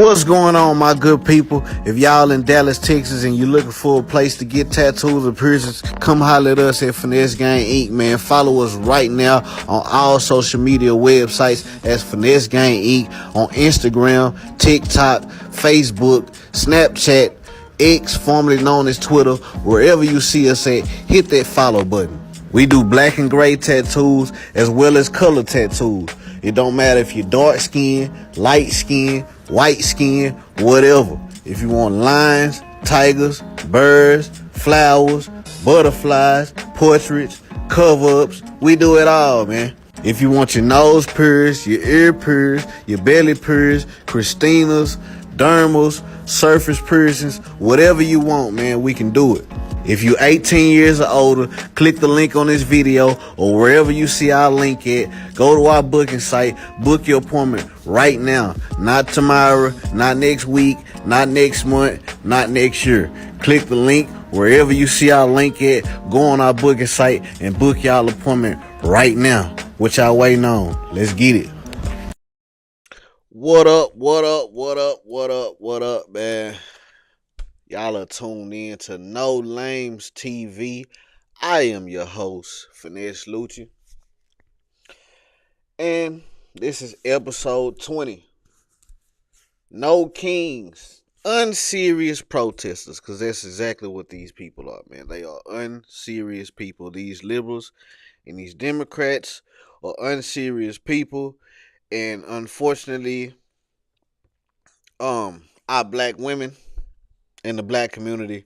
What's going on, my good people? If y'all in Dallas, Texas, and you're looking for a place to get tattoos or piercings, come holler at us at Finesse Gang Inc., man. Follow us right now on all social media websites as Finesse Gang Inc. on Instagram, TikTok, Facebook, Snapchat, X, formerly known as Twitter. Wherever you see us at, hit that follow button. We do black and gray tattoos as well as color tattoos. It don't matter if you're dark skin, light skin, white skin, whatever. If you want lions, tigers, birds, flowers, butterflies, portraits, cover-ups, we do it all, man. If you want your nose pierced, your ear pierced, your belly pierced, Christina's, dermals, surface piercings, whatever you want, man, we can do it. If you're 18 years or older, click the link on this video or wherever you see our link at. Go to our booking site, book your appointment right now. Not tomorrow, not next week, not next month, not next year. Click the link wherever you see our link at. Go on our booking site and book y'all appointment right now. What y'all waiting on? Let's get it. What up, man? Y'all are tuned in to No Lames TV. I am your host, Finesse Lucci. And this is episode 20. No Kings. Unserious protesters. Because that's exactly what these people are, man. They are unserious people. These liberals and these Democrats are unserious people. And unfortunately, our black women in the black community,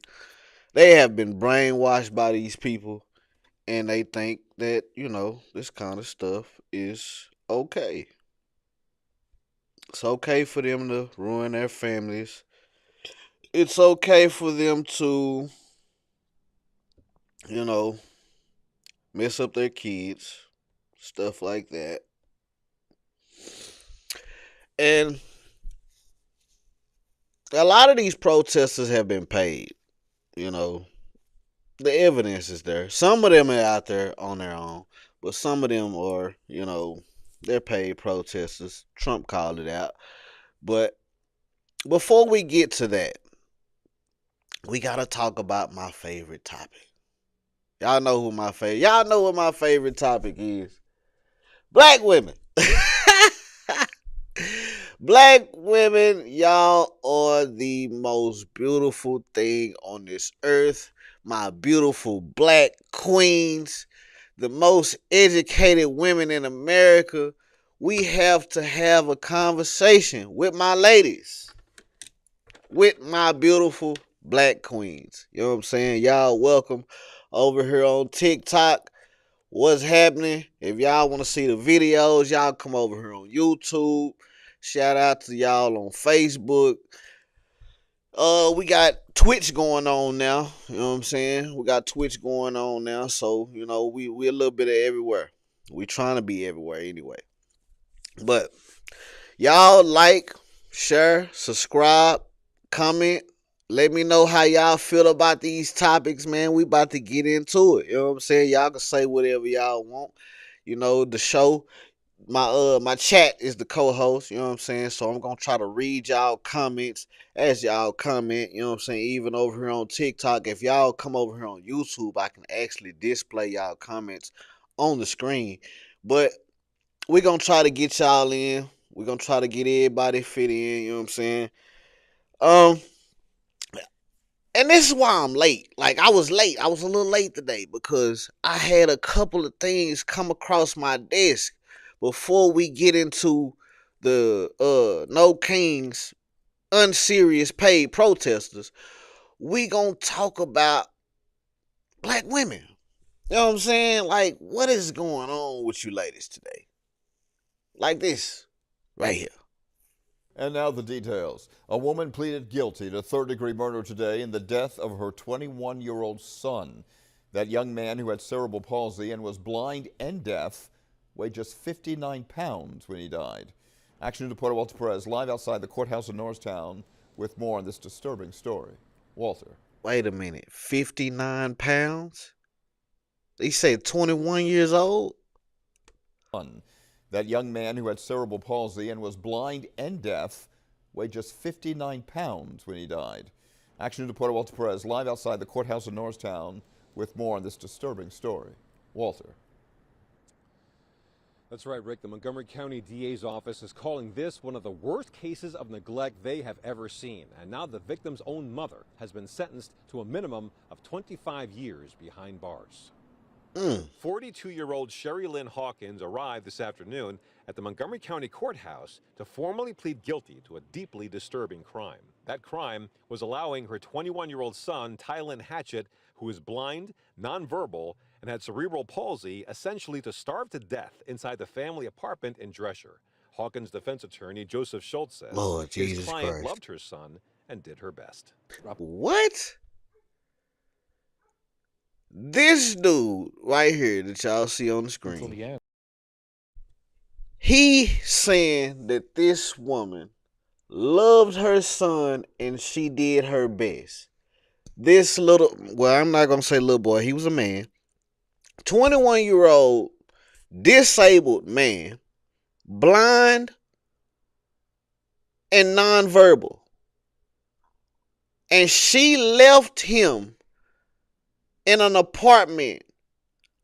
they have been brainwashed by these people, and they think that, this kind of stuff is okay. It's okay for them to ruin their families. It's okay for them to, mess up their kids, stuff like that. And a lot of these protesters have been paid, The evidence is there. Some of them are out there on their own, but some of them are, they're paid protesters. Trump called it out. But before we get to that, we gotta talk about my favorite topic. Y'all know what my favorite topic is. Black women. Black women, y'all are the most beautiful thing on this earth. My beautiful black queens, the most educated women in America. We have to have a conversation with my ladies, with my beautiful black queens. You know what I'm saying? Y'all welcome over here on TikTok. What's happening? If y'all want to see the videos, y'all come over here on YouTube. Shout out to y'all on Facebook. We got Twitch going on now. You know what I'm saying? We got Twitch going on now. So, we a little bit of everywhere. We trying to be everywhere anyway. But y'all like, share, subscribe, comment. Let me know how y'all feel about these topics, man. We about to get into it. You know what I'm saying? Y'all can say whatever y'all want. The show, my chat is the co-host, you know what I'm saying? So I'm going to try to read y'all comments as y'all comment, you know what I'm saying? Even over here on TikTok, if y'all come over here on YouTube, I can actually display y'all comments on the screen. But we're going to try to get y'all in. We're going to try to get everybody fit in, you know what I'm saying? And this is why I'm late. Like, I was late. I was a little late today because I had a couple of things come across my desk before we get into the No Kings unserious paid protesters. We gonna talk about black women. You know what I'm saying? Like, what is going on with you ladies today? Like this, right here. And now the details. A woman pleaded guilty to third-degree murder today in the death of her 21-year-old son. That young man who had cerebral palsy and was blind and deaf weighed just 59 pounds when he died. Action News reporter Walter Perez live outside the courthouse in Norristown with more on this disturbing story. Walter. Wait a minute. 59 pounds? He said 21 years old? That young man who had cerebral palsy and was blind and deaf weighed just 59 pounds when he died. Action reporter Walter Perez live outside the courthouse in Norristown with more on this disturbing story. Walter. That's right, Rick. The Montgomery County DA's office is calling this one of the worst cases of neglect they have ever seen. And now the victim's own mother has been sentenced to a minimum of 25 years behind bars. 42-year-old Sherry Lynn Hawkins arrived this afternoon at the Montgomery County Courthouse to formally plead guilty to a deeply disturbing crime. That crime was allowing her 21-year-old son, Tylen Hatchett, who is blind, nonverbal, and had cerebral palsy, essentially to starve to death inside the family apartment in Dresher. Hawkins' defense attorney, Joseph Schultz, says Lord his Jesus client Christ. loved her son and did her best. What? This dude right here that y'all see on the screen, he saying that this woman loved her son and she did her best. This little, well, I'm not going to say little boy, he was a man, 21-year-old disabled man, blind and nonverbal. And she left him in an apartment,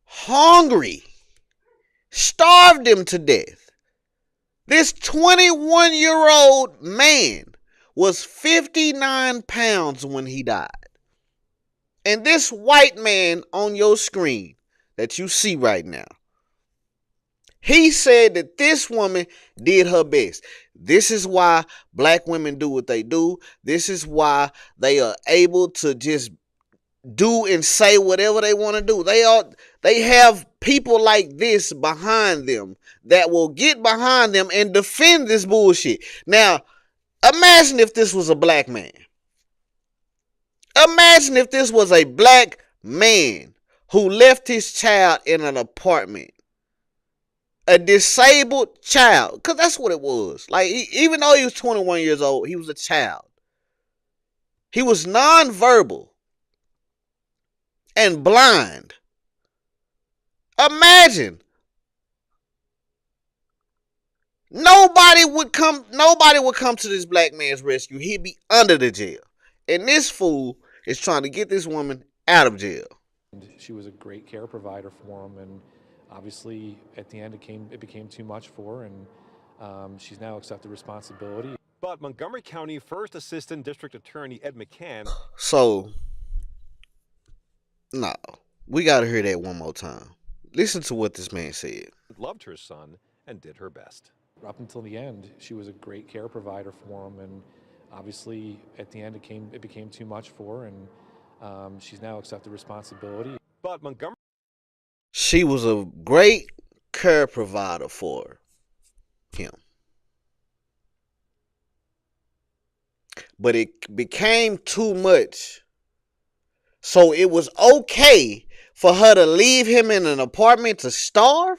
hungry, starved him to death. This 21-year-old man was 59 pounds when he died. And this white man on your screen that you see right now, he said that this woman did her best. This is why black women do what they do. This is why they are able to just do and say whatever they want to do. They have people like this behind them that will get behind them and defend this bullshit. Now, imagine if this was a black man. Imagine if this was a black man who left his child in an apartment. A disabled child. Because that's what it was. Like, even though he was 21 years old, he was a child. He was nonverbal and blind. Imagine. Nobody would come to this black man's rescue. He'd be under the jail. And this fool is trying to get this woman out of jail. She was a great care provider for him, and obviously at the end it became too much for her, and she's now accepted responsibility. But Montgomery County First Assistant District Attorney Ed McCann. So, no, we got to hear that one more time. Listen to what this man said. Loved her son and did her best. Up until the end, she was a great care provider for him, and obviously at the end it became too much for her, and she's now accepted responsibility. But Montgomery. She was a great care provider for him. But it became too much. So it was okay for her to leave him in an apartment to starve?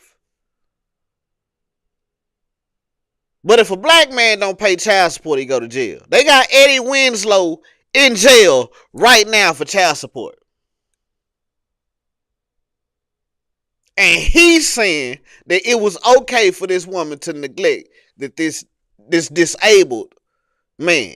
But if a black man don't pay child support, he go to jail. They got Eddie Winslow in jail right now for child support. And he's saying that it was okay for this woman to neglect that this disabled man.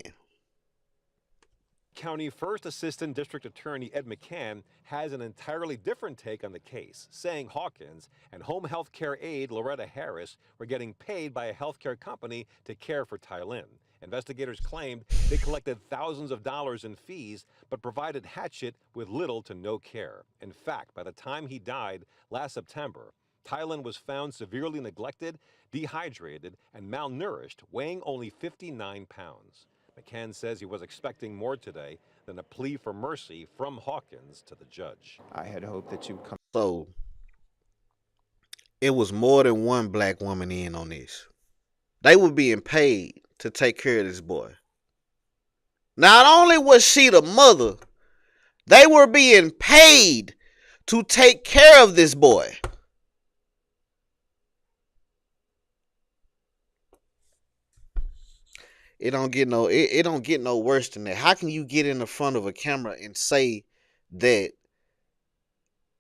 County First Assistant District Attorney Ed McCann has an entirely different take on the case, saying Hawkins and home health care aide Loretta Harris were getting paid by a healthcare company to care for Tylen. Investigators claimed they collected thousands of dollars in fees, but provided Hatchett with little to no care. In fact, by the time he died last September, Tylen was found severely neglected, dehydrated, and malnourished, weighing only 59 pounds. McCann says he was expecting more today than a plea for mercy from Hawkins to the judge. I had hoped that you'd come. So, it was more than one black woman in on this. They were being paid to take care of this boy. Not only was she the mother, they were being paid to take care of this boy. It don't get no worse than that. How can you get in the front of a camera and say that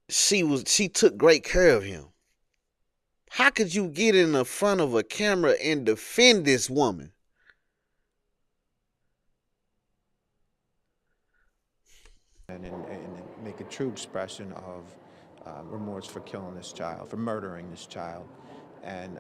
she took great care of him? How could you get in the front of a camera and defend this woman? and make a true expression of remorse for killing this child, for murdering this child, and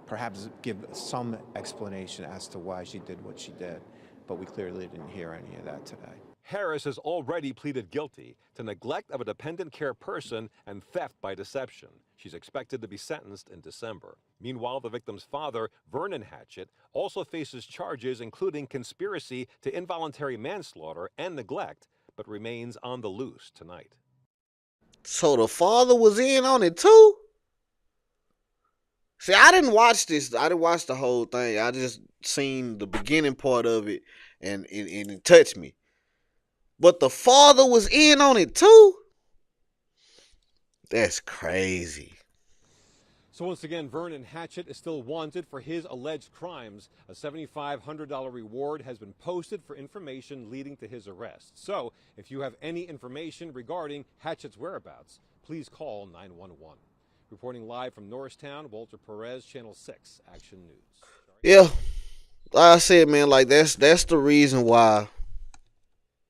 perhaps give some explanation as to why she did what she did. But we clearly didn't hear any of that today. Harris has already pleaded guilty to neglect of a dependent care person and theft by deception. She's expected to be sentenced in December. Meanwhile, the victim's father, Vernon Hatchett, also faces charges including conspiracy to involuntary manslaughter and neglect, but remains on the loose tonight. So the father was in on it too? See, I didn't watch this. I didn't watch the whole thing. I just seen the beginning part of it, and it touched me. But the father was in on it too? That's crazy. So once again, Vernon Hatchett is still wanted for his alleged crimes. A $7,500 reward has been posted for information leading to his arrest. So if you have any information regarding Hatchett's whereabouts, please call 911. Reporting live from Norristown, Walter Perez, Channel 6 Action News. Yeah, like I said, man, like that's the reason why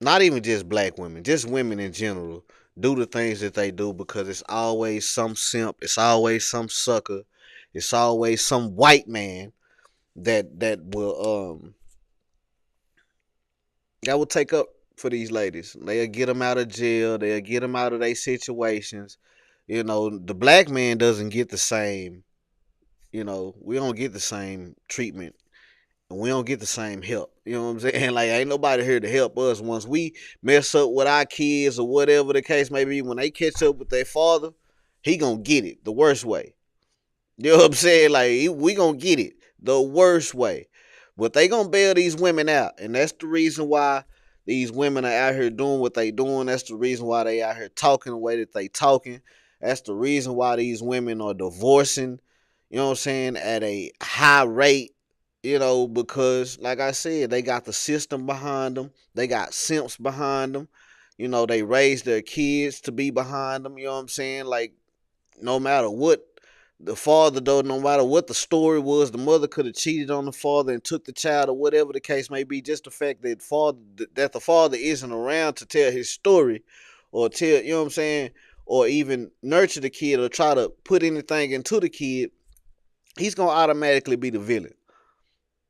not even just black women, just women in general do the things that they do, because it's always some simp, it's always some sucker, it's always some white man that will take up for these ladies. They'll get them out of jail, they'll get them out of their situations. You know, the black man doesn't get the same, we don't get the same treatment, and we don't get the same help. You know what I'm saying? Like, ain't nobody here to help us once we mess up with our kids or whatever the case may be. When they catch up with their father, he gonna get it the worst way. You know what I'm saying? Like, we gonna get it the worst way. But they gonna bail these women out, and that's the reason why these women are out here doing what they doing. That's the reason why they out here talking the way that they talking. That's the reason why these women are divorcing, you know what I'm saying, at a high rate, because like I said, they got the system behind them. They got simps behind them. They raised their kids to be behind them, you know what I'm saying? Like, no matter what the father, though, no matter what the story was, the mother could have cheated on the father and took the child, or whatever the case may be. Just the fact that the father isn't around to tell his story, or tell, you know what I'm saying, or even nurture the kid or try to put anything into the kid, he's gonna automatically be the villain.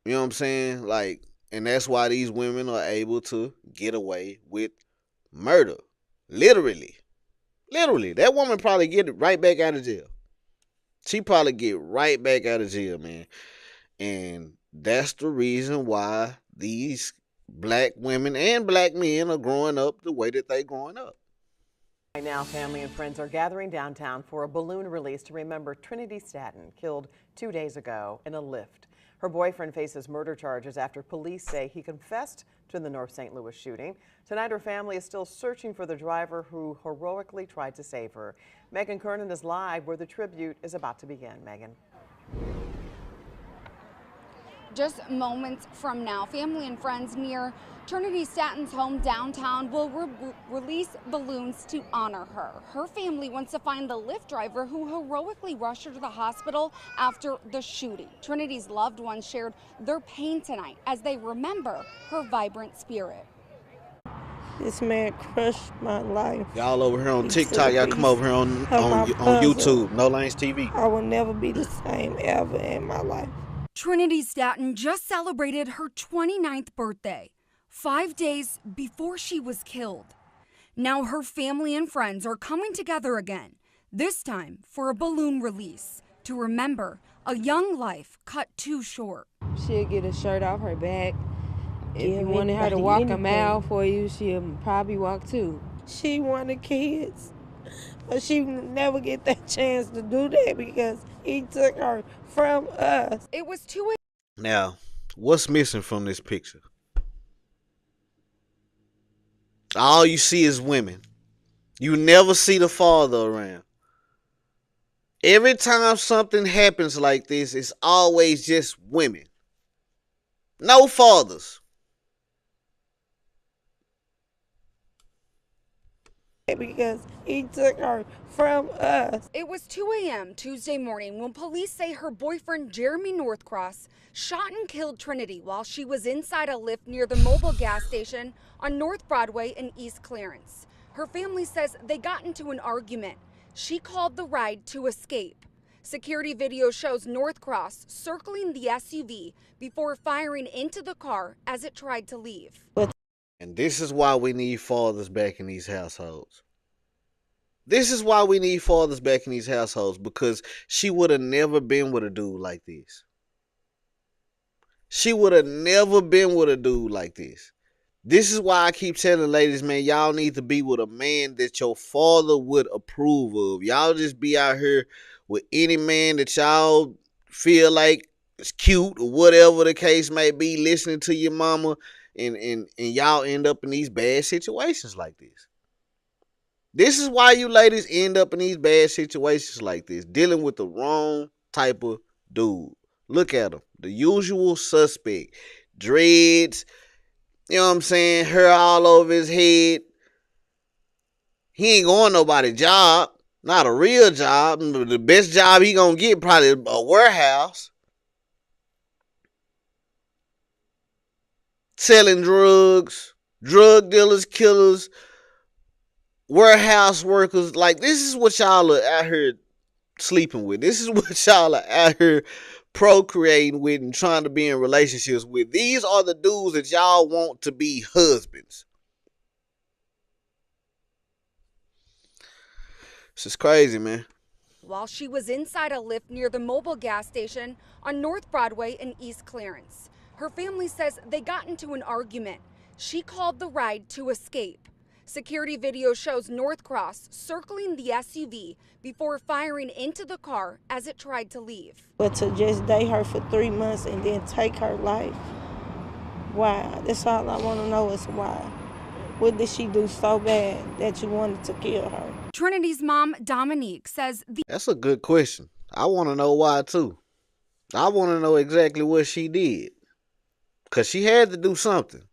You know what I'm saying? Like, and that's why these women are able to get away with murder. Literally. Literally. That woman probably get it right back out of jail. She probably get right back out of jail, man. And that's the reason why these black women and black men are growing up the way that they growing up. Right now, family and friends are gathering downtown for a balloon release to remember Trinity Staton, killed 2 days ago in a lift. Her boyfriend faces murder charges after police say he confessed to the North St. Louis shooting. Tonight, her family is still searching for the driver who heroically tried to save her. Megan Kernan is live where the tribute is about to begin. Megan. Just moments from now, family and friends near Trinity Staton's home downtown will release balloons to honor her. Her family wants to find the Lyft driver who heroically rushed her to the hospital after the shooting. Trinity's loved ones shared their pain tonight as they remember her vibrant spirit. This man crushed my life. Y'all over here on TikTok, y'all come over here on YouTube, No Lanes TV. I will never be the same ever in my life. Trinity Staton just celebrated her 29th birthday, 5 days before she was killed. Now her family and friends are coming together again, this time for a balloon release to remember a young life cut too short. She'll get a shirt off her back. If you wanted her to walk a mile for you, she'll probably walk too. She wanted kids, but she never get that chance to do that because he took her from us. It was 2 Now, what's missing from this picture? All you see is women. You never see the father around. Every time something happens like this, it's always just women. No fathers. because he took her from us. It was 2 a.m. Tuesday morning when police say her boyfriend Jeremy Northcross shot and killed Trinity while she was inside a lift near the mobile gas station on North Broadway and East Clarence. Her family says they got into an argument. She called the ride to escape. Security video shows Northcross circling the SUV before firing into the car as it tried to leave. And this is why we need fathers back in these households. This is why we need fathers back in these households, because she would have never been with a dude like this. She would have never been with a dude like this. This is why I keep telling ladies, man, y'all need to be with a man that your father would approve of. Y'all just be out here with any man that y'all feel like is cute or whatever the case may be, listening to your mama, and y'all end up in these bad situations like this. This is why you ladies end up in these bad situations like this, dealing with the wrong type of dude. Look at him. The usual suspect. Dreads, you know what I'm saying? Hair all over his head. He ain't going nobody's job. Not a real job. The best job he gonna get probably a warehouse. Selling drugs. Drug dealers, killers, warehouse workers. Like, this is what y'all are out here sleeping with. This is what y'all are out here procreating with and trying to be in relationships with. These are the dudes that y'all want to be husbands. This is crazy, man. While she was inside a lift near the mobile gas station on North Broadway and East Clarence. Her family says they got into an argument. She called the ride to escape. Security video shows Northcross circling the SUV before firing into the car as it tried to leave. But to just date her for 3 months and then take her life, why? That's all I want to know is why. What did she do so bad that you wanted to kill her? Trinity's mom, Dominique, says That's a good question. I want to know why, too. I want to know exactly what she did. Because she had to do something.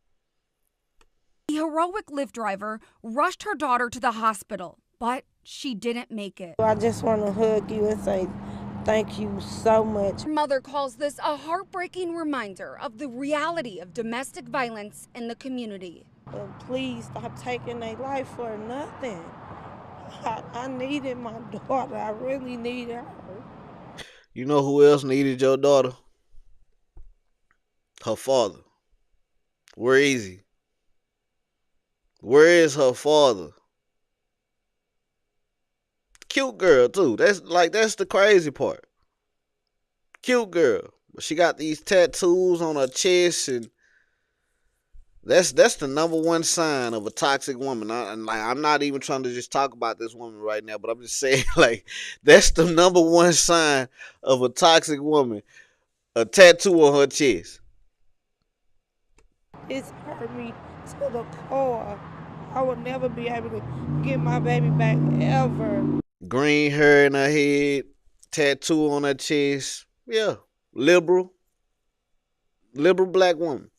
the heroic Lyft driver rushed her daughter to the hospital, but she didn't make it. I just want to hug you and say thank you so much. Her mother calls this a heartbreaking reminder of the reality of domestic violence in the community. But please stop taking their life for nothing. I needed my daughter. I really needed her. You know who else needed your daughter? Her father. Where is he? Where is her father? Cute girl too. That's the crazy part. Cute girl. But she got these tattoos on her chest, and that's the number one sign of a toxic woman. I'm not even trying to just talk about this woman right now, but I'm just saying, like, that's the number one sign of a toxic woman. A tattoo on her chest. It's hurt me to the core. I will never be able to get my baby back ever. Green hair in her head, tattoo on her chest. Yeah, liberal black woman.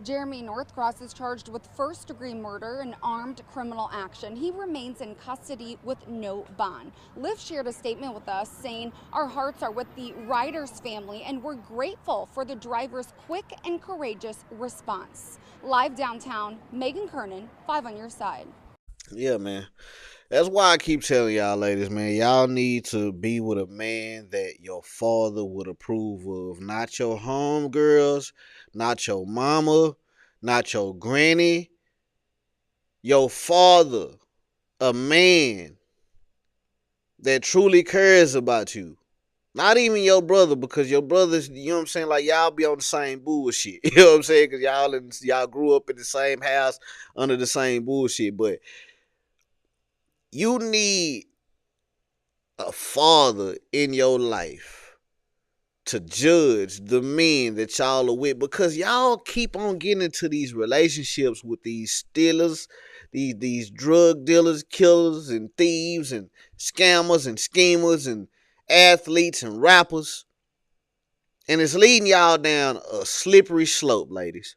Jeremy Northcross is charged with first-degree murder and armed criminal action. He remains in custody with no bond. Lyft shared a statement with us saying, "Our hearts are with the Ryder's family and we're grateful for the driver's quick and courageous response." Live downtown, Megan Kernan, 5 on your side. Yeah, man. That's why I keep telling y'all ladies, man, y'all need to be with a man that your father would approve of. Not your homegirls, not your mama, not your granny. Your father. A man that truly cares about you. Not even your brother, because your brothers, you know what I'm saying, like, y'all be on the same bullshit. You know what I'm saying? Because y'all grew up in the same house under the same bullshit. But you need a father in your life to judge the men that y'all are with, because y'all keep on getting into these relationships with these stealers, these drug dealers, killers, and thieves, and scammers, and schemers, and athletes, and rappers. And it's leading y'all down a slippery slope, ladies.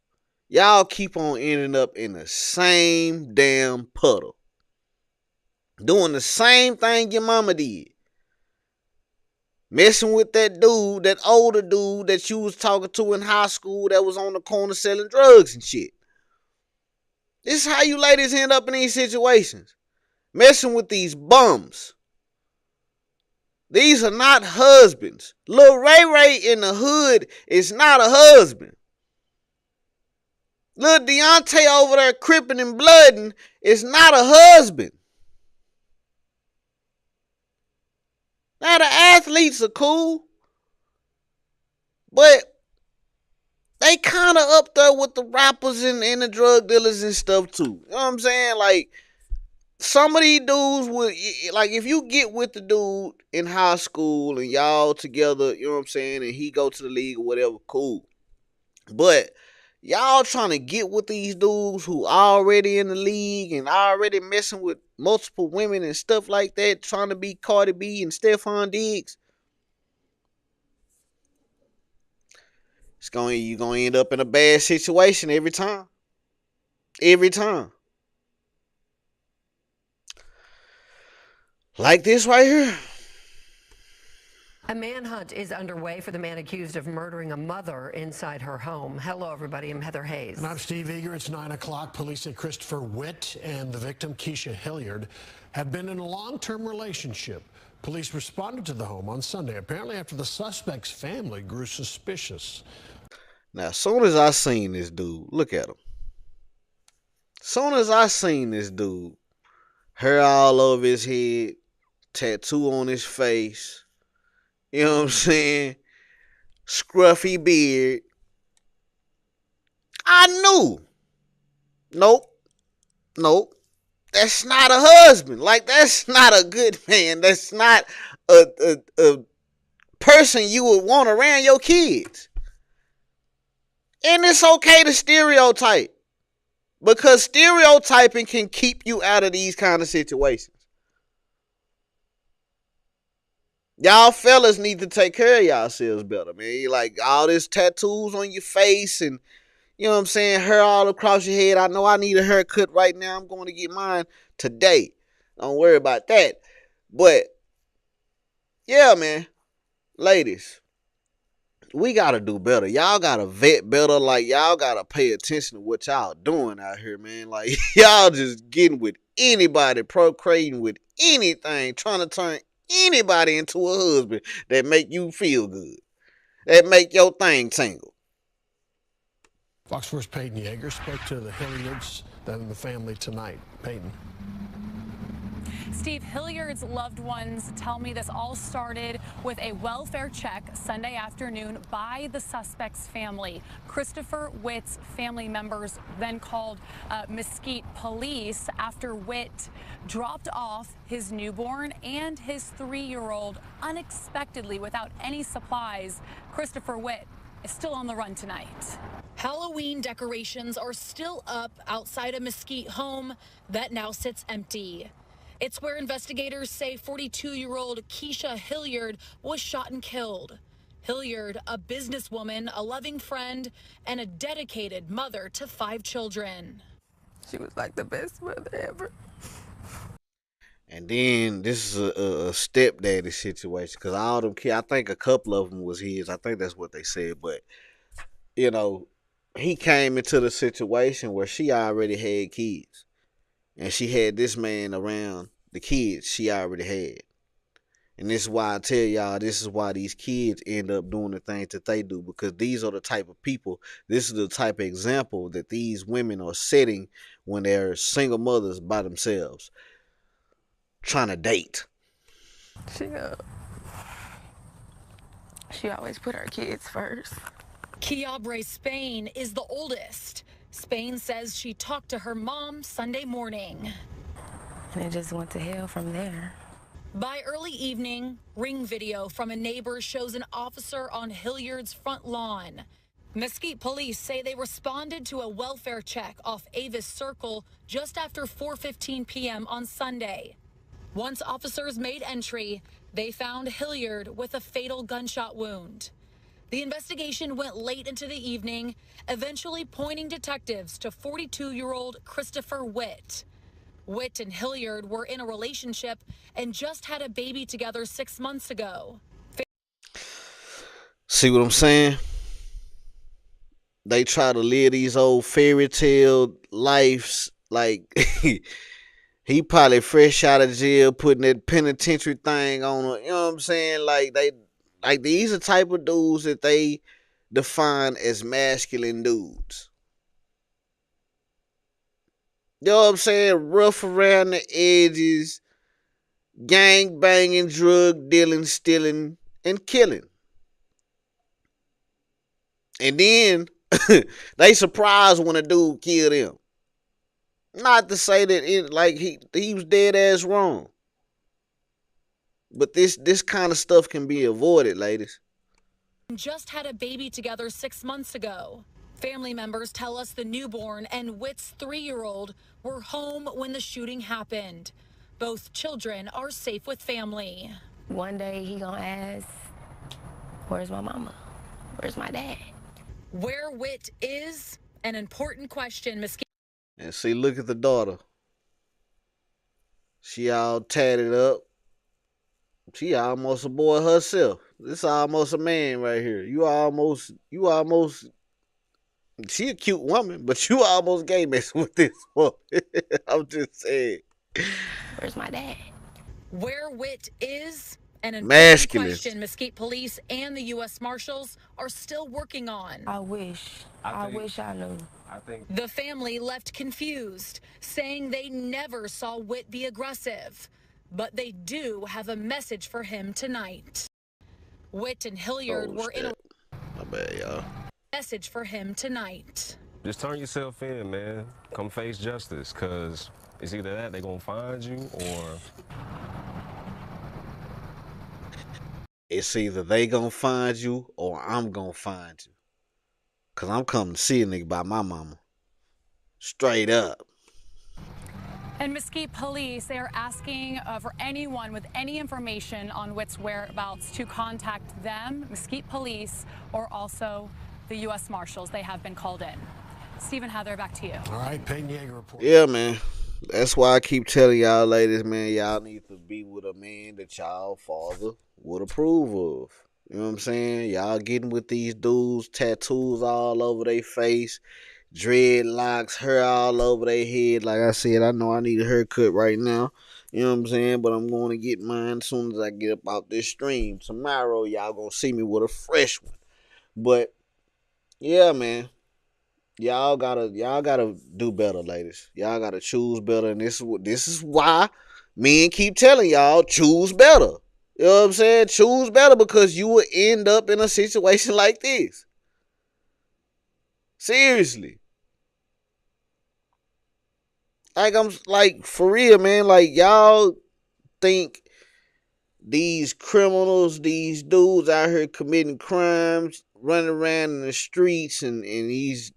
y'all keep on ending up in the same damn puddle. Doing the same thing your mama did. Messing with that dude, that older dude that you was talking to in high school that was on the corner selling drugs and shit. This is how you ladies end up in these situations. Messing with these bums. These are not husbands. Lil Ray Ray in the hood is not a husband. Lil Deontay over there cripping and blooding is not a husband. Now the athletes are cool, but they kind of up there with the rappers and the drug dealers and stuff too. You know what I'm saying? Like, some of these dudes would, like, if you get with the dude in high school and y'all together, you know what I'm saying, and he go to the league or whatever, cool. But y'all trying to get with these dudes who already in the league and already messing with multiple women and stuff like that, trying to be Cardi B and Stephon Diggs, you're gonna end up in a bad situation every time. Every time. Like this right here. A manhunt is underway for the man accused of murdering a mother inside her home. Hello, everybody. I'm Heather Hayes. And I'm Steve Eager. It's 9 o'clock. Police say Christopher Witt and the victim, Keisha Hilliard, have been in a long-term relationship. Police responded to the home on Sunday, apparently after the suspect's family grew suspicious. Now, as soon as I seen this dude, look at him. As soon as I seen this dude, hair all over his head, tattoo on his face, you know what I'm saying, scruffy beard, I knew. Nope. That's not a husband. Like, that's not a good man. That's not a person you would want around your kids. And it's okay to stereotype, because stereotyping can keep you out of these kind of situations. Y'all fellas need to take care of yourselves better, man. Like, all this tattoos on your face and, you know what I'm saying, hair all across your head. I know I need a haircut right now. I'm going to get mine today. Don't worry about that. But, yeah, man. Ladies, we got to do better. Y'all got to vet better. Like, y'all got to pay attention to what y'all doing out here, man. Like, y'all just getting with anybody, procreating with anything, trying to turn anybody into a husband that make you feel good, that make your thing tingle. Fox 4's Peyton Yeager spoke to the Hilliards and the family tonight. Peyton. Steve, Hilliard's loved ones tell me this all started with a welfare check Sunday afternoon by the suspect's family. Christopher Witt's family members then called Mesquite police after Witt dropped off his newborn and his 3-year-old unexpectedly without any supplies. Christopher Witt is still on the run tonight. Halloween decorations are still up outside a Mesquite home that now sits empty. It's where investigators say 42-year-old Keisha Hilliard was shot and killed. Hilliard, a businesswoman, a loving friend, and a dedicated mother to 5 children. She was like the best mother ever. And then this is a stepdaddy situation, because all them kids, I think a couple of them was his. I think that's what they said. But, you know, he came into the situation where she already had kids. And she had this man around the kids she already had. And this is why I tell y'all, this is why these kids end up doing the things that they do. Because these are the type of people, this is the type of example that these women are setting when they're single mothers by themselves, trying to date. She always put her kids first. Kiabre Spain is the oldest. Spain says she talked to her mom Sunday morning. And it just went to hell from there. By early evening, ring video from a neighbor shows an officer on Hilliard's front lawn. Mesquite police say they responded to a welfare check off Avis Circle just after 4:15 p.m. on Sunday. Once officers made entry, they found Hilliard with a fatal gunshot wound. The investigation went late into the evening, eventually pointing detectives to 42-year-old Christopher Witt. Witt and Hilliard were in a relationship and just had a baby together 6 months ago. See what I'm saying? They try to live these old fairy tale lives like he probably fresh out of jail putting that penitentiary thing on her. You know what I'm saying? Like these are type of dudes that they define as masculine dudes. You know what I'm saying? Rough around the edges, gang banging, drug dealing, stealing, and killing. And then they surprised when a dude killed him. Not to say that he was dead ass wrong. But this kind of stuff can be avoided, ladies. Just had a baby together 6 months ago. Family members tell us the newborn and Witt's 3-year-old were home when the shooting happened. Both children are safe with family. One day he gonna ask, where's my mama? Where's my dad? Where Witt is an important question, Mesquite. And see, look at the daughter. She all tatted up. She almost a boy herself. This almost a man right here. You almost. She a cute woman, but you almost gay messing with this one. I'm just saying. Where's my dad? Where Witt is an important Masculine. question Mesquite Police and the U.S. Marshals are still working on. I wish I knew. The family left confused, saying they never saw Witt be aggressive, but they do have a message for him tonight. Witt and Hilliard were in a My bad, y'all. message for him tonight. Just turn yourself in, man. Come face justice, because it's either that they're going to find you or... It's either they gonna find you or I'm gonna find you. Cause I'm coming to see a nigga by my mama. Straight up. And Mesquite Police, they are asking for anyone with any information on Witt's whereabouts to contact them, Mesquite Police, or also the U.S. Marshals. They have been called in. Stephen, Heather, back to you. All right, Peyton Yeager report. Yeah, man. That's why I keep telling y'all ladies, man, y'all need to be with a man that y'all father would approve of. You know what I'm saying? Y'all getting with these dudes, tattoos all over their face, dreadlocks, hair all over their head. Like I said, I know I need a haircut right now. You know what I'm saying? But I'm going to get mine as soon as I get up out this stream. Tomorrow, y'all going to see me with a fresh one. But, yeah, man. Y'all gotta do better, ladies. Y'all gotta choose better, and this is why men keep telling y'all choose better. You know what I'm saying? Choose better because you will end up in a situation like this. Seriously. Like I'm like for real, man. Like y'all think these criminals, these dudes out here committing crimes, running around in the streets, and these.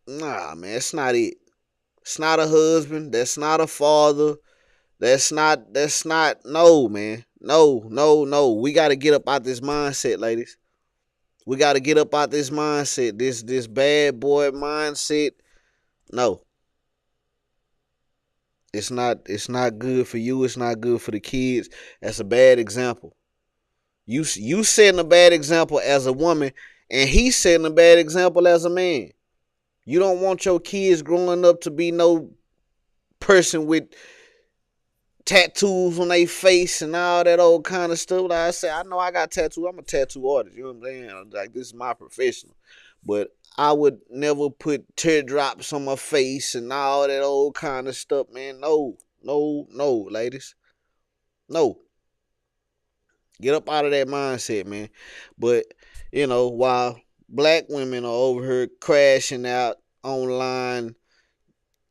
Nah, man, it's not it. It's not a husband. That's not a father. That's not, no, man. No. We got to get up out this mindset, ladies. We got to get up out this mindset. This bad boy mindset. No. It's not good for you. It's not good for the kids. That's a bad example. You setting a bad example as a woman, and he's setting a bad example as a man. You don't want your kids growing up to be no person with tattoos on their face and all that old kind of stuff. Like I say, I know I got tattoos. I'm a tattoo artist. You know what I'm saying? Like, this is my profession. But I would never put teardrops on my face and all that old kind of stuff, man. No, ladies. No. Get up out of that mindset, man. But, you know, while black women are over here crashing out online,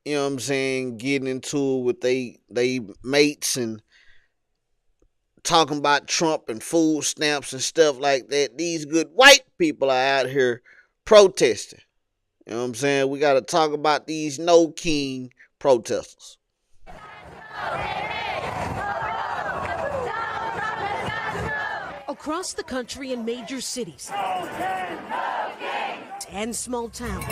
you know what I'm saying, getting into it with they mates and talking about Trump and food stamps and stuff like that, these good white people are out here protesting. You know what I'm saying? We got to talk about these no king protesters. across the country in major cities and small towns.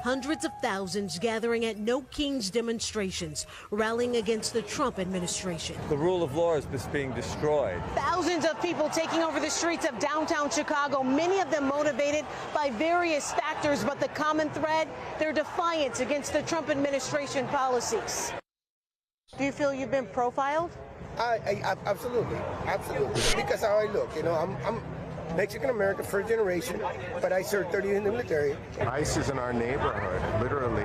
Hundreds of thousands gathering at No Kings demonstrations, rallying against the Trump administration. The rule of law is being destroyed. Thousands of people taking over the streets of downtown Chicago, many of them motivated by various factors, but the common thread, their defiance against the Trump administration policies. Do you feel you've been profiled? I absolutely, because how I look, you know, I'm Mexican-American, first generation, but I served 30 years in the military. ICE is in our neighborhood, literally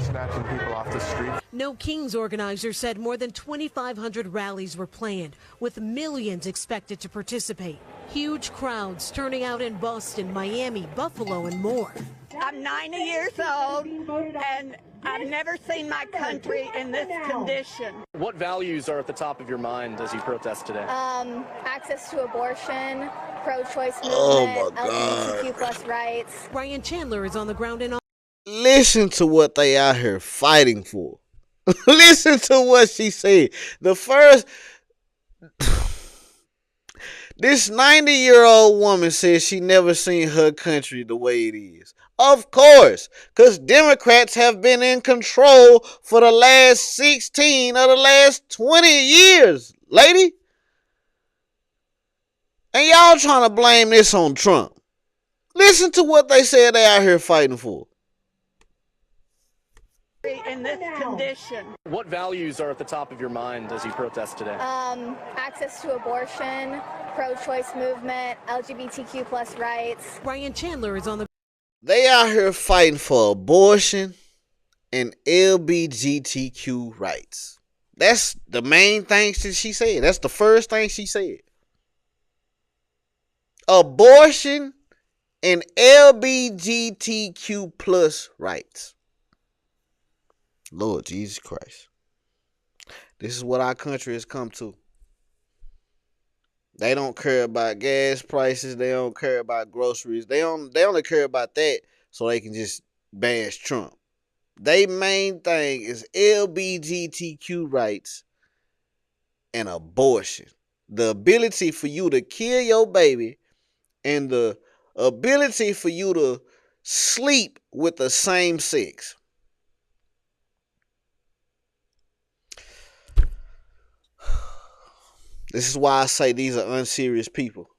snatching people off the street. No Kings organizers said more than 2,500 rallies were planned, with millions expected to participate. Huge crowds turning out in Boston, Miami, Buffalo, and more. I'm 90 years old, and I've never seen my country in this condition. What values are at the top of your mind as you protest today? Access to abortion, pro-choice movement, Oh my LGBTQ plus rights. Brian Chandler is on the ground in. Listen to what they out here fighting for. Listen to what she said. The first... This 90-year-old woman says she never seen her country the way it is. Of course, because Democrats have been in control for the last 16 of the last 20 years, lady. And y'all trying to blame this on Trump. Listen to what they said they out here fighting for. In this condition. What values are at the top of your mind as you protest today? Access to abortion, pro-choice movement, LGBTQ plus rights. Brian Chandler is on the. They out here fighting for abortion and LGBTQ rights. That's the main thing that she said. That's the first thing she said. Abortion and LGBTQ plus rights. Lord Jesus Christ. This is what our country has come to. They don't care about gas prices. They don't care about groceries. They only care about that so they can just bash Trump. Their main thing is LGBTQ rights and abortion. The ability for you to kill your baby and the ability for you to sleep with the same sex. This is why I say these are unserious people.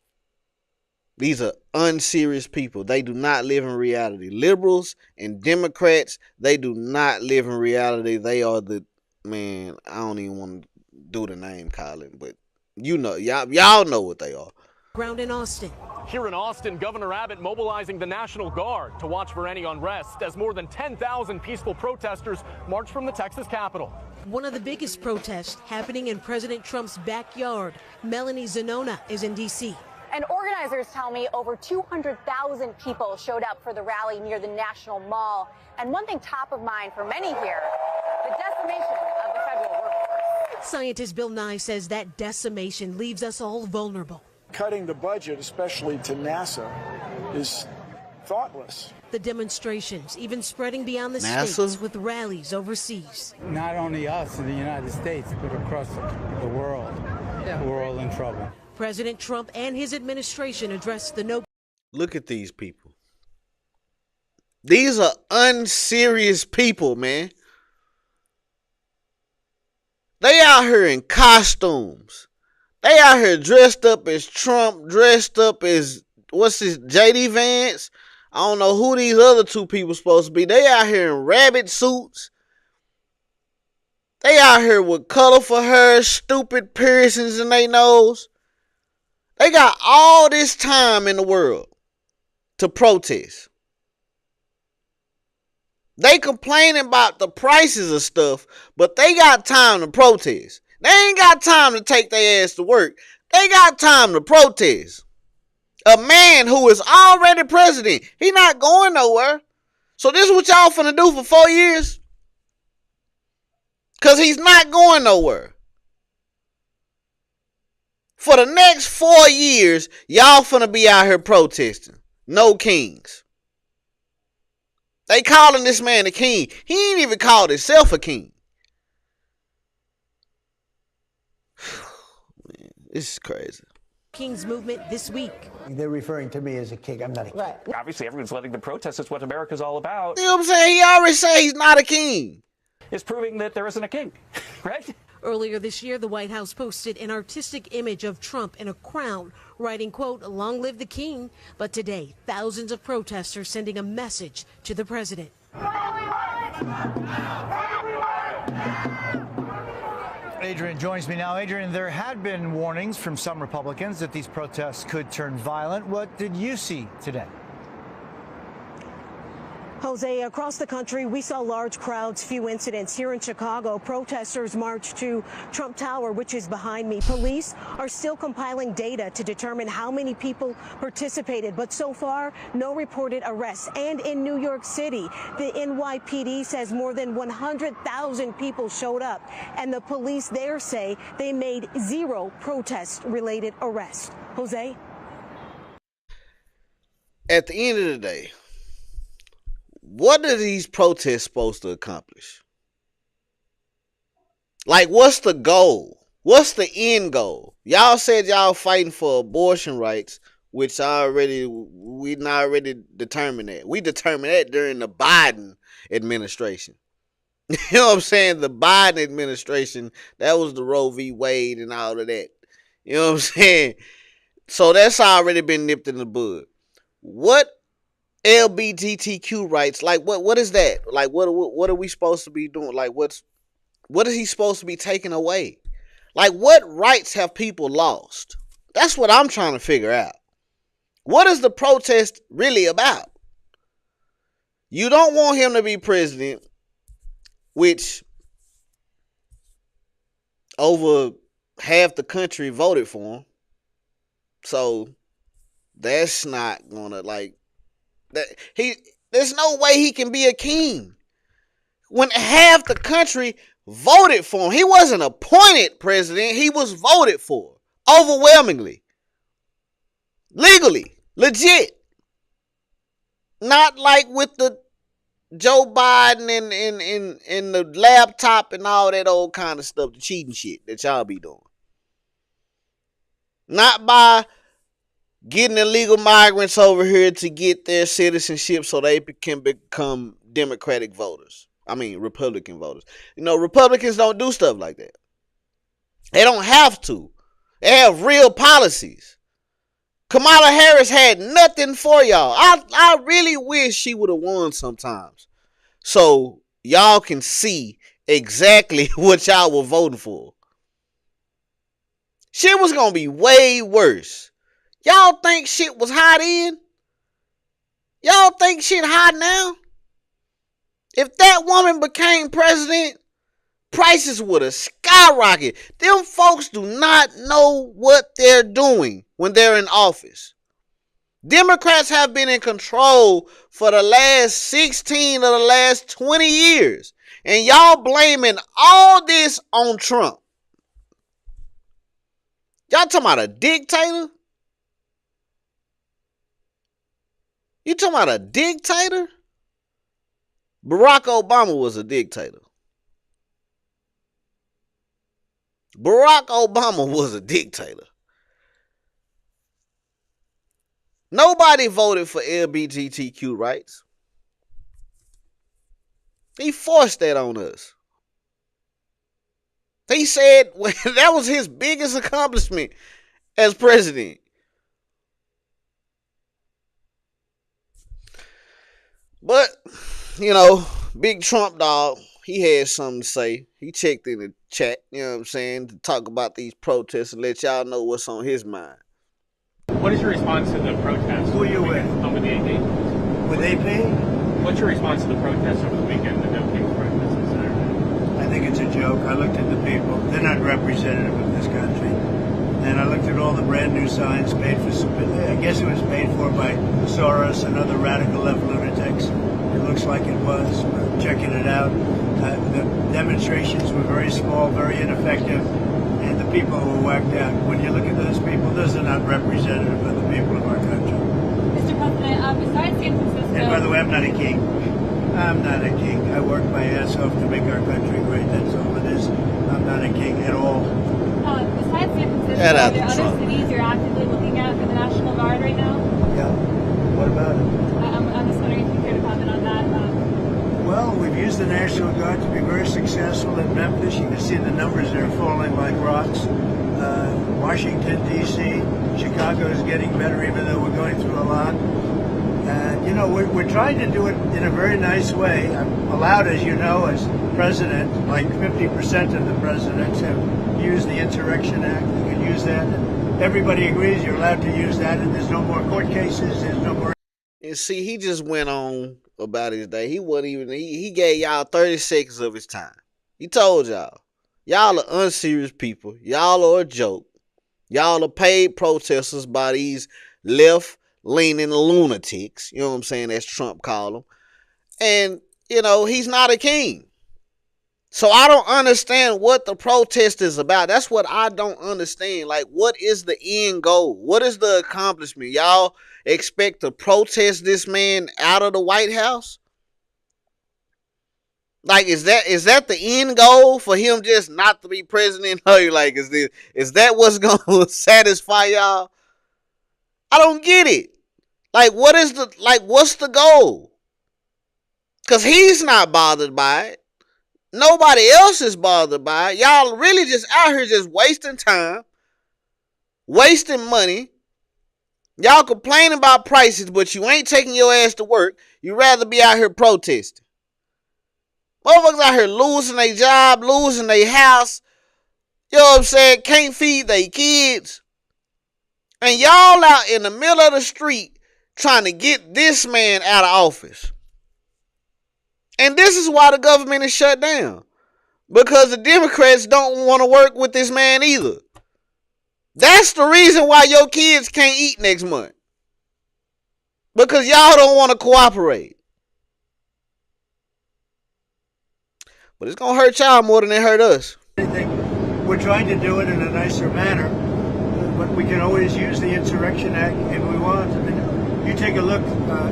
These are unserious people. They do not live in reality. Liberals and Democrats, they do not live in reality. They are the, man, I don't even want to do the name calling, but you know, y'all know what they are. Ground in Austin. Here in Austin, Governor Abbott mobilizing the National Guard to watch for any unrest as more than 10,000 peaceful protesters march from the Texas Capitol. One of the biggest protests happening in President Trump's backyard. Melanie Zanona is in D.C. And organizers tell me over 200,000 people showed up for the rally near the National Mall. And one thing top of mind for many here, the decimation of the federal workforce. Scientist Bill Nye says that decimation leaves us all vulnerable. Cutting the budget, especially to NASA, is thoughtless. The demonstrations even spreading beyond the NASA? states with rallies overseas. Not only us in the United States, but across the world. We're all in trouble. President Trump and his administration addressed the no. Look at these people. These are unserious people, man. They out here in costumes. They out here dressed up as Trump, dressed up as, what's this, J.D. Vance? I don't know who these other two people supposed to be. They out here in rabbit suits. They out here with colorful hair, stupid piercings in their nose. They got all this time in the world to protest. They complaining about the prices of stuff, but they got time to protest. They ain't got time to take their ass to work. They got time to protest. A man who is already president, he not going nowhere. So this is what y'all finna do for 4 years? Because he's not going nowhere. For the next 4 years, y'all finna be out here protesting. No kings. They calling this man a king. He ain't even called himself a king. Man, this is crazy. Kings movement this week. They're referring to me as a king. I'm not a king. Right. Obviously, everyone's letting the protest is what America's all about. You know what I'm saying? He already said he's not a king. Is proving that there isn't a king, right? Earlier this year, the White House posted an artistic image of Trump in a crown, writing, quote, "Long live the king." But today, thousands of protesters sending a message to the president. Adrian joins me now. Adrian, there had been warnings from some Republicans that these protests could turn violent. What did you see today? Jose, across the country, we saw large crowds, few incidents. Here in Chicago, protesters marched to Trump Tower, which is behind me. Police are still compiling data to determine how many people participated, but so far, no reported arrests. And in New York City, the NYPD says more than 100,000 people showed up, and the police there say they made 0 protest-related arrests. Jose? At the end of the day, what are these protests supposed to accomplish? Like, what's the goal? What's the end goal? Y'all said y'all fighting for abortion rights, which we already determined that. We determined that during the Biden administration. You know what I'm saying? The Biden administration, that was the Roe v. Wade and all of that. You know what I'm saying? So that's already been nipped in the bud. What LGBTQ rights, like what is that? Like what are we supposed to be doing? Like what is he supposed to be taking away? Like what rights have people lost? That's what I'm trying to figure out. What is the protest really about? You don't want him to be president, which over half the country voted for him. So that's not gonna there's no way he can be a king when half the country voted for him. He wasn't appointed president. He was voted for overwhelmingly, legally, legit. Not like with the Joe Biden and the laptop and all that old kind of stuff, the cheating shit that y'all be doing. Not by getting illegal migrants over here to get their citizenship so they can become Democratic voters. I mean, Republican voters. You know, Republicans don't do stuff like that. They don't have to. They have real policies. Kamala Harris had nothing for y'all. I really wish she would have won sometimes, so y'all can see exactly what y'all were voting for. Shit was going to be way worse. Y'all think shit was hot in? Y'all think shit hot now? If that woman became president, prices would have skyrocketed. Them folks do not know what they're doing when they're in office. Democrats have been in control for the last 16 of the last 20 years. And y'all blaming all this on Trump. Y'all talking about a dictator? You talking about a dictator? Barack Obama was a dictator. Barack Obama was a dictator. Nobody voted for LGBTQ rights. He forced that on us. He said that was his biggest accomplishment as president. But, you know, Big Trump dog, he had something to say. He checked in the chat, you know what I'm saying, to talk about these protests and let y'all know what's on his mind. What is your response to the protests? Who are you with? I'm with the AP. With AP? What's your response to the protests over the weekend, the No Kings protests on Saturday? I think it's a joke. I looked at the people. They're not representative of this country. And I looked at all the brand new signs paid for, I guess it was paid for by Soros and other radical left lunatics. It looks like it was. We're checking it out. The demonstrations were very small, very ineffective, and the people were whacked out. When you look at those people, those are not representative of the people of our country. Mr. President, besides San Francisco... And by the way, I'm not a king. I'm not a king. I work my ass off to make our country great. That's all it is. I'm not a king at all. Besides San Francisco, Shout are out there to other Trump. cities you're actively looking at for the National Guard right now? Yeah. What about it? I'm just wondering if you care to comment on that. Well, we've used the National Guard to be very successful in Memphis. You can see the numbers there falling like rocks. Washington, D.C., Chicago is getting better, even though we're going through a lot. And, you know, we're trying to do it in a very nice way. I'm allowed, as you know, as president, like 50% of the presidents have used the Insurrection Act. You can use that. And everybody agrees you're allowed to use that, and there's no more court cases, there's no more... And see, he just went on about his day. He wasn't even, he gave y'all 30 seconds of his time. He told y'all are unserious people. Y'all are a joke. Y'all are paid protesters by these left-leaning lunatics. You know what I'm saying? As Trump called them. And, you know, he's not a king. So I don't understand what the protest is about. That's what I don't understand. Like, what is the end goal? What is the accomplishment? Y'all expect to protest this man out of the White House? Like, is that the end goal for him just not to be president? Like, is that what's gonna satisfy y'all? I don't get it. Like, what's the goal? Cause he's not bothered by it. Nobody else is bothered by it. Y'all really just out here just wasting time, wasting money. Y'all complaining about prices, but you ain't taking your ass to work. You rather be out here protesting. Motherfuckers out here losing their job, losing their house. You know what I'm saying? Can't feed their kids. And y'all out in the middle of the street trying to get this man out of office. And this is why the government is shut down. Because the Democrats don't want to work with this man either. That's the reason why your kids can't eat next month. Because y'all don't want to cooperate. But it's going to hurt y'all more than it hurt us. We're trying to do it in a nicer manner, but we can always use the Insurrection Act if we want. I mean, you take a look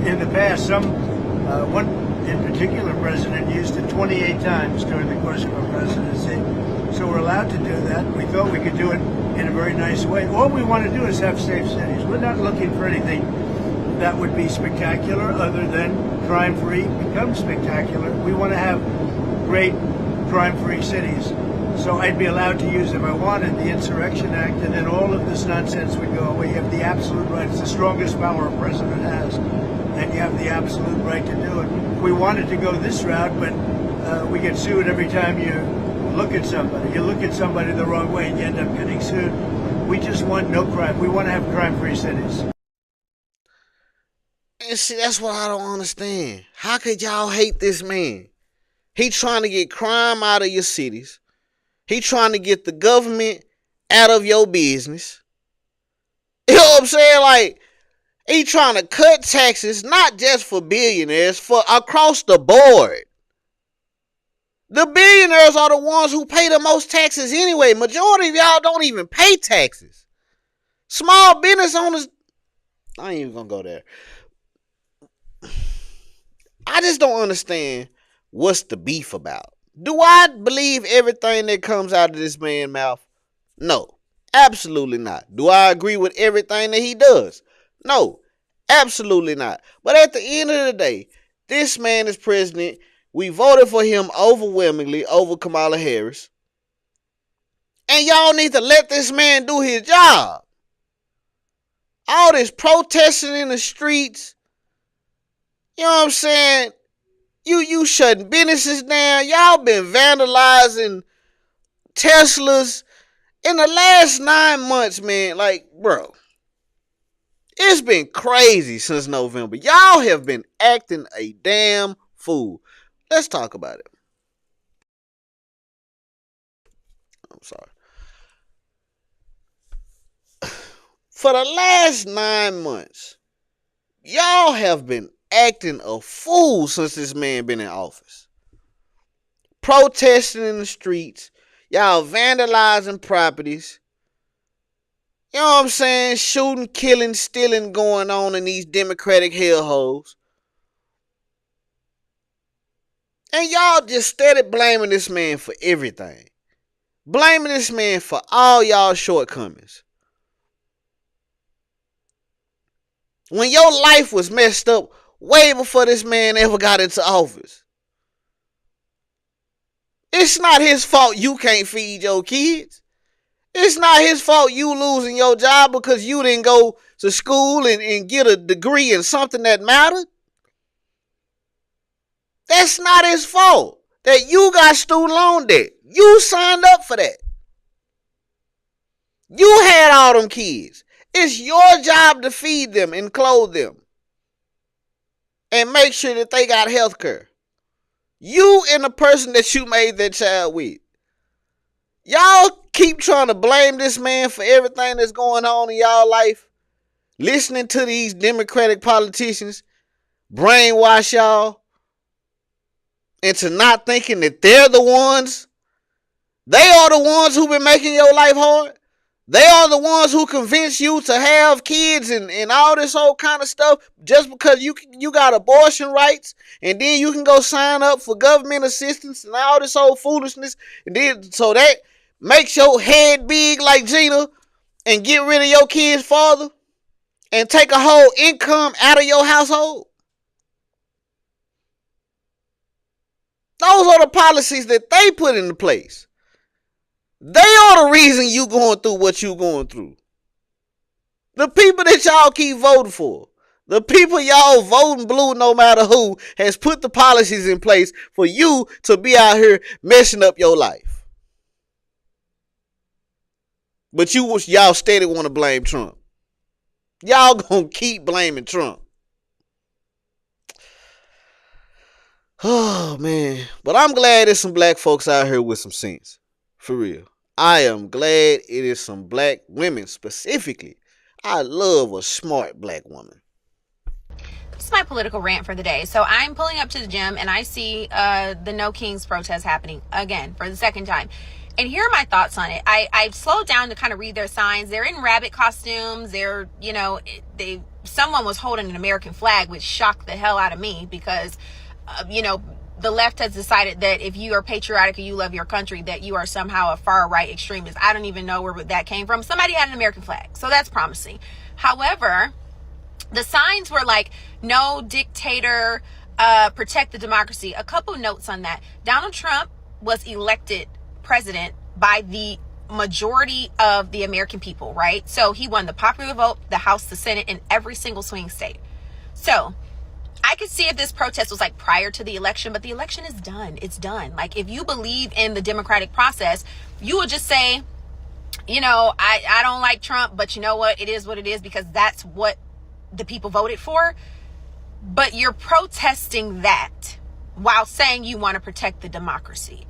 in the past, one in particular president used it 28 times during the course of our presidency. So we're allowed to do that. We thought we could do it in a very nice way. All we want to do is have safe cities. We're not looking for anything that would be spectacular other than crime-free becomes spectacular. We want to have great crime-free cities. So I'd be allowed to use, if I wanted, the Insurrection Act, and then all of this nonsense would go away. You have the absolute right. It's the strongest power a president has, and you have the absolute right to do it. We wanted to go this route, but we get sued every time you look at somebody. You look at somebody the wrong way, and you end up getting sued. We just want no crime. We want to have crime-free cities. And see, that's what I don't understand. How could y'all hate this man? He trying to get crime out of your cities. He trying to get the government out of your business. You know what I'm saying? Like, he trying to cut taxes, not just for billionaires, for across the board. The billionaires are the ones who pay the most taxes anyway. Majority of y'all don't even pay taxes. Small business owners, I ain't even gonna go there. I just don't understand what's the beef about. Do I believe everything that comes out of this man's mouth? No, absolutely not. Do I agree with everything that he does? No, absolutely not. But at the end of the day, this man is president. We voted for him overwhelmingly over Kamala Harris. And y'all need to let this man do his job. All this protesting in the streets. You know what I'm saying? You shutting businesses down. Y'all been vandalizing Teslas in the last 9 months, man. Like, bro, it's been crazy since November. Y'all have been acting a damn fool. Let's talk about it. I'm sorry. For the last 9 months, y'all have been acting a fool since this man been in office. Protesting in the streets. Y'all vandalizing properties. You know what I'm saying? Shooting, killing, stealing going on in these Democratic hellholes. And y'all just steady blaming this man for everything. Blaming this man for all y'all shortcomings. When your life was messed up way before this man ever got into office. It's not his fault you can't feed your kids. It's not his fault you losing your job because you didn't go to school and get a degree in something that mattered. That's not his fault that you got student loan debt. You signed up for that. You had all them kids. It's your job to feed them and clothe them and make sure that they got health care. You and the person that you made that child with. Y'all keep trying to blame this man for everything that's going on in y'all life. Listening to these Democratic politicians brainwash y'all into not thinking that they're the ones. They are the ones who've been making your life hard. They are the ones who convince you to have kids and all this whole kind of stuff just because you got abortion rights and then you can go sign up for government assistance and all this whole foolishness. And then, so that makes your head big like Gina and get rid of your kid's father and take a whole income out of your household. Those are the policies that they put into place. They are the reason you going through what you going through. The people that y'all keep voting for, the people y'all voting blue no matter who, has put the policies in place for you to be out here messing up your life. But y'all steady want to blame Trump. Y'all gonna keep blaming Trump. Oh, man. But I'm glad there's some black folks out here with some sense. For real. I am glad it is some black women specifically. I love a smart black woman. This is my political rant for the day. So I'm pulling up to the gym and I see the No Kings protest happening again for the second time. And here are my thoughts on it. I've slowed down to kind of read their signs. They're in rabbit costumes. They're, someone was holding an American flag, which shocked the hell out of me because, the left has decided that if you are patriotic or you love your country, that you are somehow a far right extremist. I don't even know where that came from. Somebody had an American flag, so that's promising. However, the signs were like, no dictator, protect the democracy. A couple notes on that. Donald Trump was elected president by the majority of the American people, right? So he won the popular vote, the House, the Senate, in every single swing state. So I could see if this protest was like prior to the election, but the election is done. It's done. Like, if you believe in the democratic process, you would just say, I don't like Trump, but you know what? It is what it is because that's what the people voted for. But you're protesting that while saying you want to protect the democracy.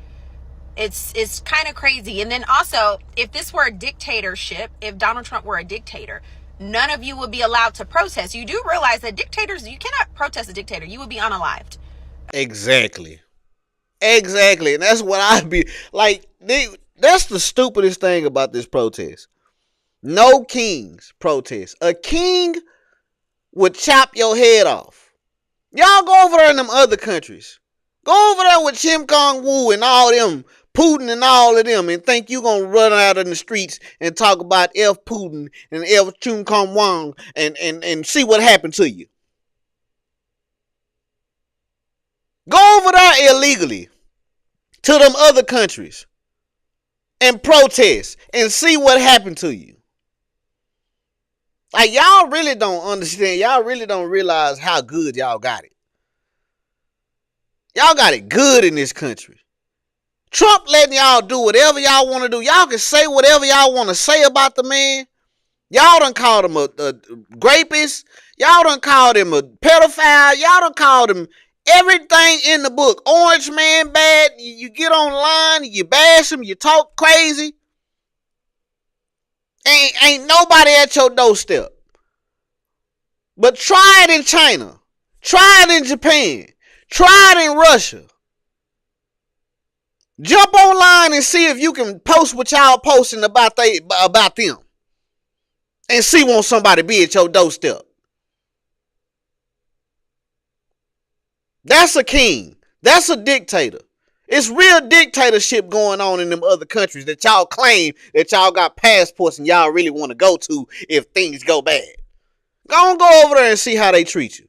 It's kind of crazy. And then also, if this were a dictatorship, if Donald Trump were a dictator, none of you would be allowed to protest. You do realize that dictators, you cannot protest a dictator. You would be unalived. Exactly. And that's what I'd be like. That's the stupidest thing about this protest. No Kings protest. A king would chop your head off. Y'all go over there in them other countries. Go over there with Kim Jong-un and all them, Putin and all of them, and think you gonna run out in the streets and talk about F Putin and F Kim Jong-un and see what happened to you. Go over there illegally to them other countries and protest and see what happened to you. Like, y'all really don't understand. Y'all really don't realize how good y'all got it. Y'all got it good in this country. Trump letting y'all do whatever y'all want to do. Y'all can say whatever y'all want to say about the man. Y'all done called him a rapist. Y'all done called him a pedophile. Y'all done called him everything in the book. Orange man bad. You get online, you bash him, you talk crazy. Ain't nobody at your doorstep. But try it in China. Try it in Japan. Try it in Russia. Jump online and see if you can post what y'all posting about them. And see won't somebody be at your doorstep. That's a king. That's a dictator. It's real dictatorship going on in them other countries that y'all claim that y'all got passports and y'all really want to go to if things go bad. Go over there and see how they treat you.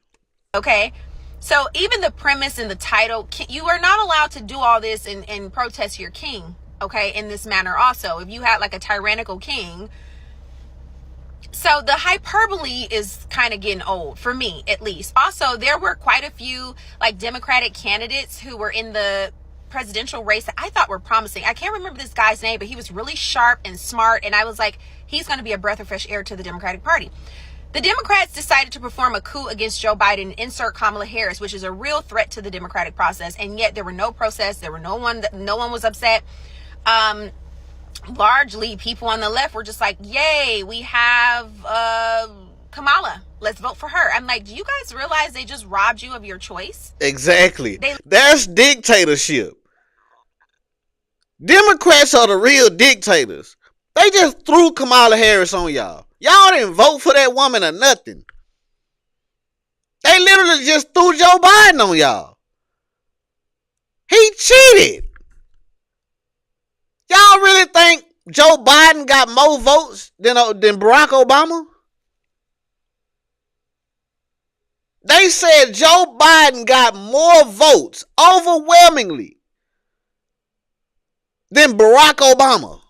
Okay? So even the premise and the title, you are not allowed to do all this and protest your king, okay, in this manner also. If you had like a tyrannical king. So the hyperbole is kind of getting old, for me at least. Also, there were quite a few like Democratic candidates who were in the presidential race that I thought were promising. I can't remember this guy's name, but he was really sharp and smart, and I was like, he's going to be a breath of fresh air to the Democratic Party. The Democrats decided to perform a coup against Joe Biden and insert Kamala Harris, which is a real threat to the democratic process, and yet there were no protests. There were no one was upset. Largely people on the left were just like, yay, we have Kamala, let's vote for her. I'm like, do you guys realize they just robbed you of your choice? Exactly. That's dictatorship. Democrats are the real dictators. They just threw Kamala Harris on y'all. Y'all didn't vote for that woman or nothing. They literally just threw Joe Biden on y'all. He cheated. Y'all really think Joe Biden got more votes than Barack Obama? They said Joe Biden got more votes overwhelmingly than Barack Obama.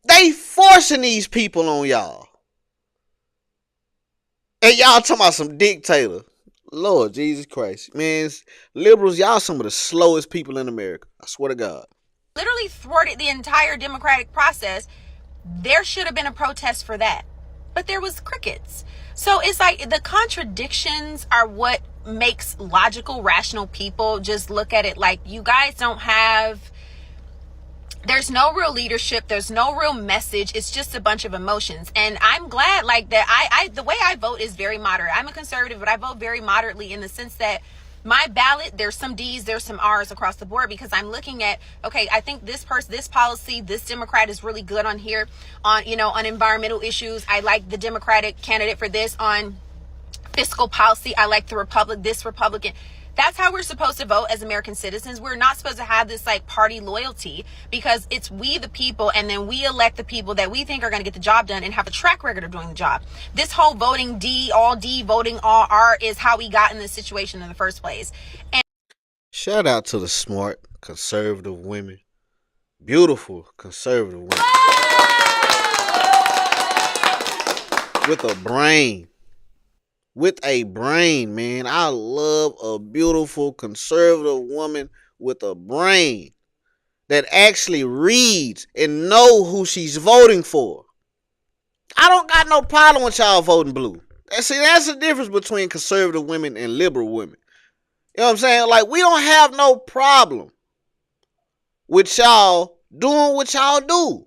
They forcing these people on y'all. And y'all talking about some dictator. Lord Jesus Christ. Man, liberals, y'all some of the slowest people in America. I swear to God. Literally thwarted the entire democratic process. There should have been a protest for that. But there was crickets. So it's like the contradictions are what makes logical, rational people just look at it like, you guys don't have... There's no real leadership. There's no real message. It's just a bunch of emotions. And I'm glad like that. The way I vote is very moderate. I'm a conservative, but I vote very moderately in the sense that my ballot, there's some D's, there's some R's across the board, because I'm looking at, okay, I think this person, this policy, this Democrat is really good on here on, on environmental issues. I like the Democratic candidate for this on fiscal policy. I like this Republican. That's how we're supposed to vote as American citizens. We're not supposed to have this like party loyalty, because it's we the people, and then we elect the people that we think are going to get the job done and have a track record of doing the job. This whole voting D, voting all R is how we got in this situation in the first place. And shout out to the smart conservative women. Beautiful conservative women. With a brain. With a brain, man. I love a beautiful conservative woman with a brain that actually reads and know who she's voting for. I don't got no problem with y'all voting blue. See, that's the difference between conservative women and liberal women. You know what I'm saying? Like, we don't have no problem with y'all doing what y'all do.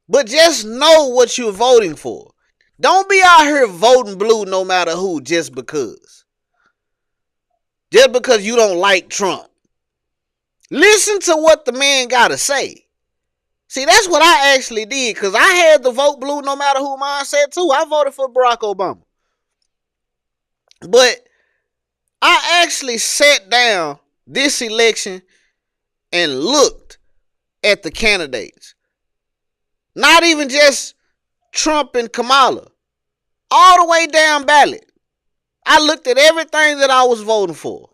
But just know what you're voting for. Don't be out here voting blue no matter who just because. Just because you don't like Trump. Listen to what the man got to say. See, that's what I actually did, because I had to vote blue no matter who mine said too. I voted for Barack Obama. But I actually sat down this election and looked at the candidates. Not even just Trump and Kamala. All the way down ballot. I looked at everything that I was voting for.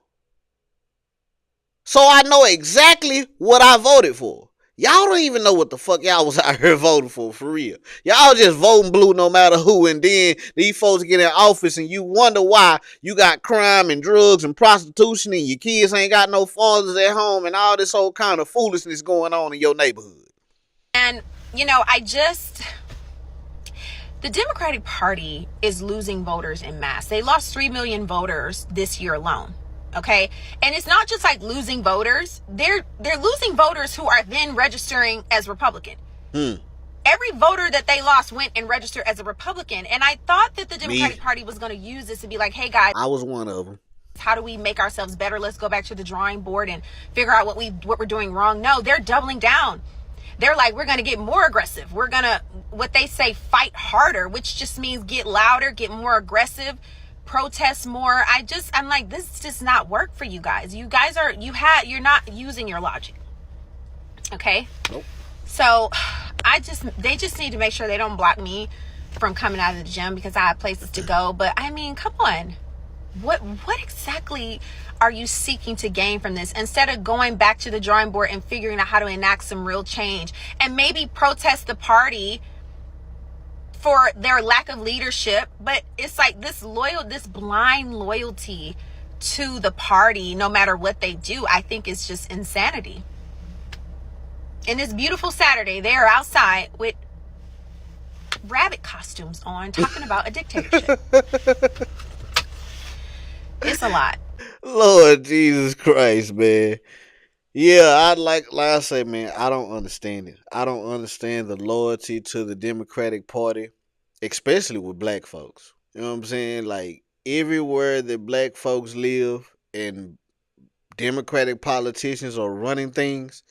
So I know exactly what I voted for. Y'all don't even know what the fuck y'all was out here voting for real. Y'all just voting blue no matter who, and then these folks get in office and you wonder why you got crime and drugs and prostitution and your kids ain't got no fathers at home and all this whole kind of foolishness going on in your neighborhood. And, the Democratic Party is losing voters en masse. They lost 3 million voters this year alone. Okay. And it's not just like losing voters. They're losing voters who are then registering as Republican. Every voter that they lost went and registered as a Republican. And I thought that the Democratic Party was going to use this to be like, hey guys, I was one of them. How do we make ourselves better? Let's go back to the drawing board and figure out what we're doing wrong. No, they're doubling down. They're like, we're going to get more aggressive. We're going to, what they say, fight harder, which just means get louder, get more aggressive, protest more. I'm like, this does not work for you guys. You guys you're not using your logic. Okay? Nope. So they just need to make sure they don't block me from coming out of the gym because I have places to go. But I mean, come on. What exactly are you seeking to gain from this, instead of going back to the drawing board and figuring out how to enact some real change and maybe protest the party for their lack of leadership? But it's like this blind loyalty to the party, no matter what they do, I think is just insanity. And this beautiful Saturday, they are outside with rabbit costumes on, talking about a dictatorship. It's a lot. Lord Jesus Christ, man. Yeah, like I say, man, I don't understand it. I don't understand the loyalty to the Democratic Party, especially with black folks. You know what I'm saying? Like, everywhere that black folks live and Democratic politicians are running things,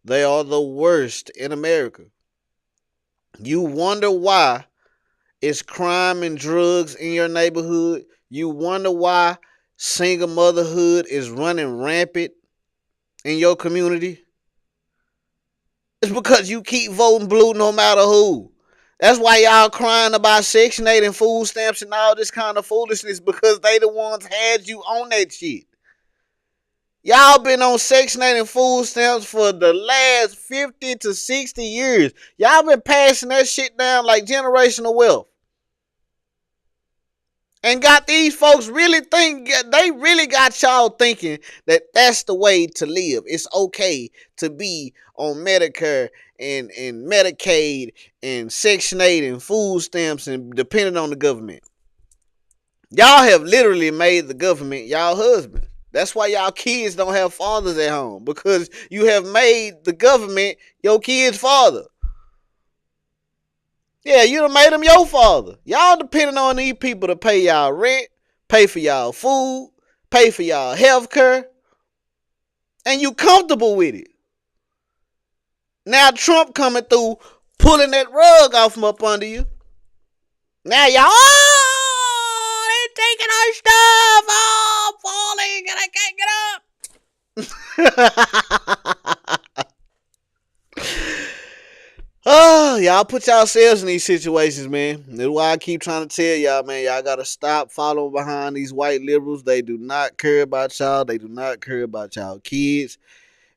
they are the worst in America. You wonder why it's crime and drugs in your neighborhood. You wonder why single motherhood is running rampant in your community. It's because you keep voting blue no matter who. That's why y'all crying about Section 8 and food stamps and all this kind of foolishness, because they the ones had you on that shit. Y'all been on Section 8 and food stamps for the last 50 to 60 years. Y'all been passing that shit down like generational wealth. And got these folks really got y'all thinking that that's the way to live. It's okay to be on Medicare and Medicaid and Section 8 and food stamps and depending on the government. Y'all have literally made the government y'all husband. That's why y'all kids don't have fathers at home, because you have made the government your kid's father. Yeah, you done made them your father. Y'all depending on these people to pay y'all rent, pay for y'all food, pay for y'all health care, and you comfortable with it. Now Trump coming through, pulling that rug off from up under you. Now y'all, they're taking our stuff, falling, and I can't get up. Oh, y'all put yourselves in these situations, man. That's why I keep trying to tell y'all, man. Y'all gotta stop following behind these white liberals. They do not care about y'all. They do not care about y'all kids.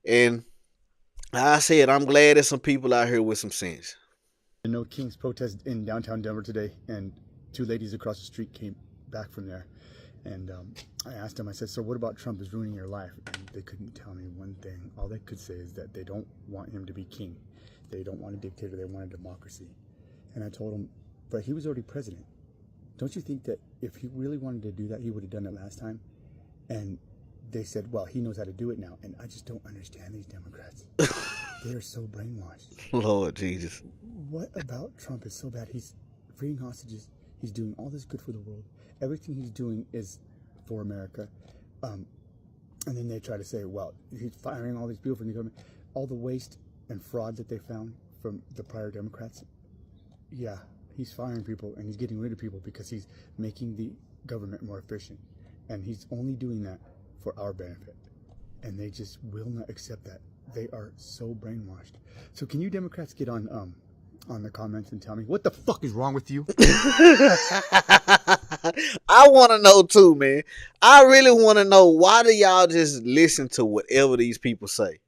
And like I said, I'm glad there's some people out here with some sense. No King's protest in downtown Denver today, and two ladies across the street came back from there. And I asked them, I said, so what about Trump is ruining your life? And they couldn't tell me one thing. All they could say is that they don't want him to be king. They don't want a dictator, they want a democracy. And I told them, but he was already president. Don't you think that if he really wanted to do that, he would have done it last time? And they said, well, he knows how to do it now. And I just don't understand these Democrats. They are so brainwashed. Lord Jesus. What about Trump is so bad? He's freeing hostages. He's doing all this good for the world. Everything he's doing is for America. And then they try to say, well, he's firing all these people from the government. All the waste and fraud that they found from the prior Democrats. Yeah, he's firing people and he's getting rid of people because he's making the government more efficient. And he's only doing that for our benefit. And they just will not accept that. They are so brainwashed. So can you Democrats get on the comments and tell me what the fuck is wrong with you? I want to know too, man. I really want to know, why do y'all just listen to whatever these people say?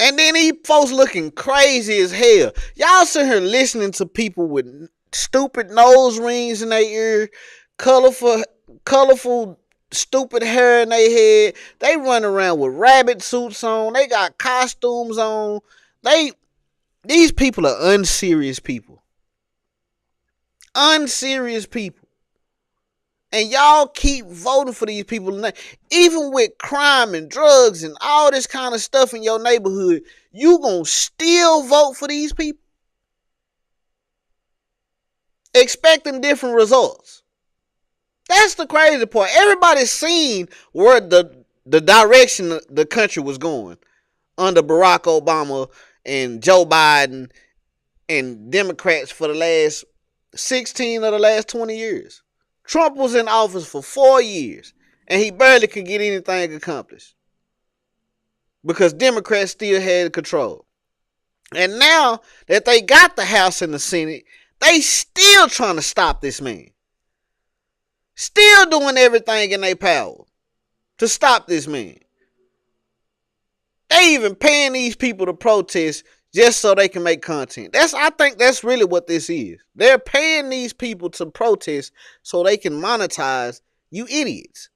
And then these folks looking crazy as hell. Y'all sit here listening to people with stupid nose rings in their ear, colorful, stupid hair in their head. They run around with rabbit suits on. They got costumes on. These people are unserious people. Unserious people. And y'all keep voting for these people. Even with crime and drugs and all this kind of stuff in your neighborhood, you gonna still vote for these people? Expecting different results. That's the crazy part. Everybody's seen where the direction the country was going under Barack Obama and Joe Biden and Democrats for the last 16 of the last 20 years. Trump was in office for 4 years, and he barely could get anything accomplished because Democrats still had control. And now that they got the House and the Senate, they still trying to stop this man. Still doing everything in their power to stop this man. They even paying these people to protest just so they can make content. I think that's really what this is. They're paying these people to protest so they can monetize you idiots.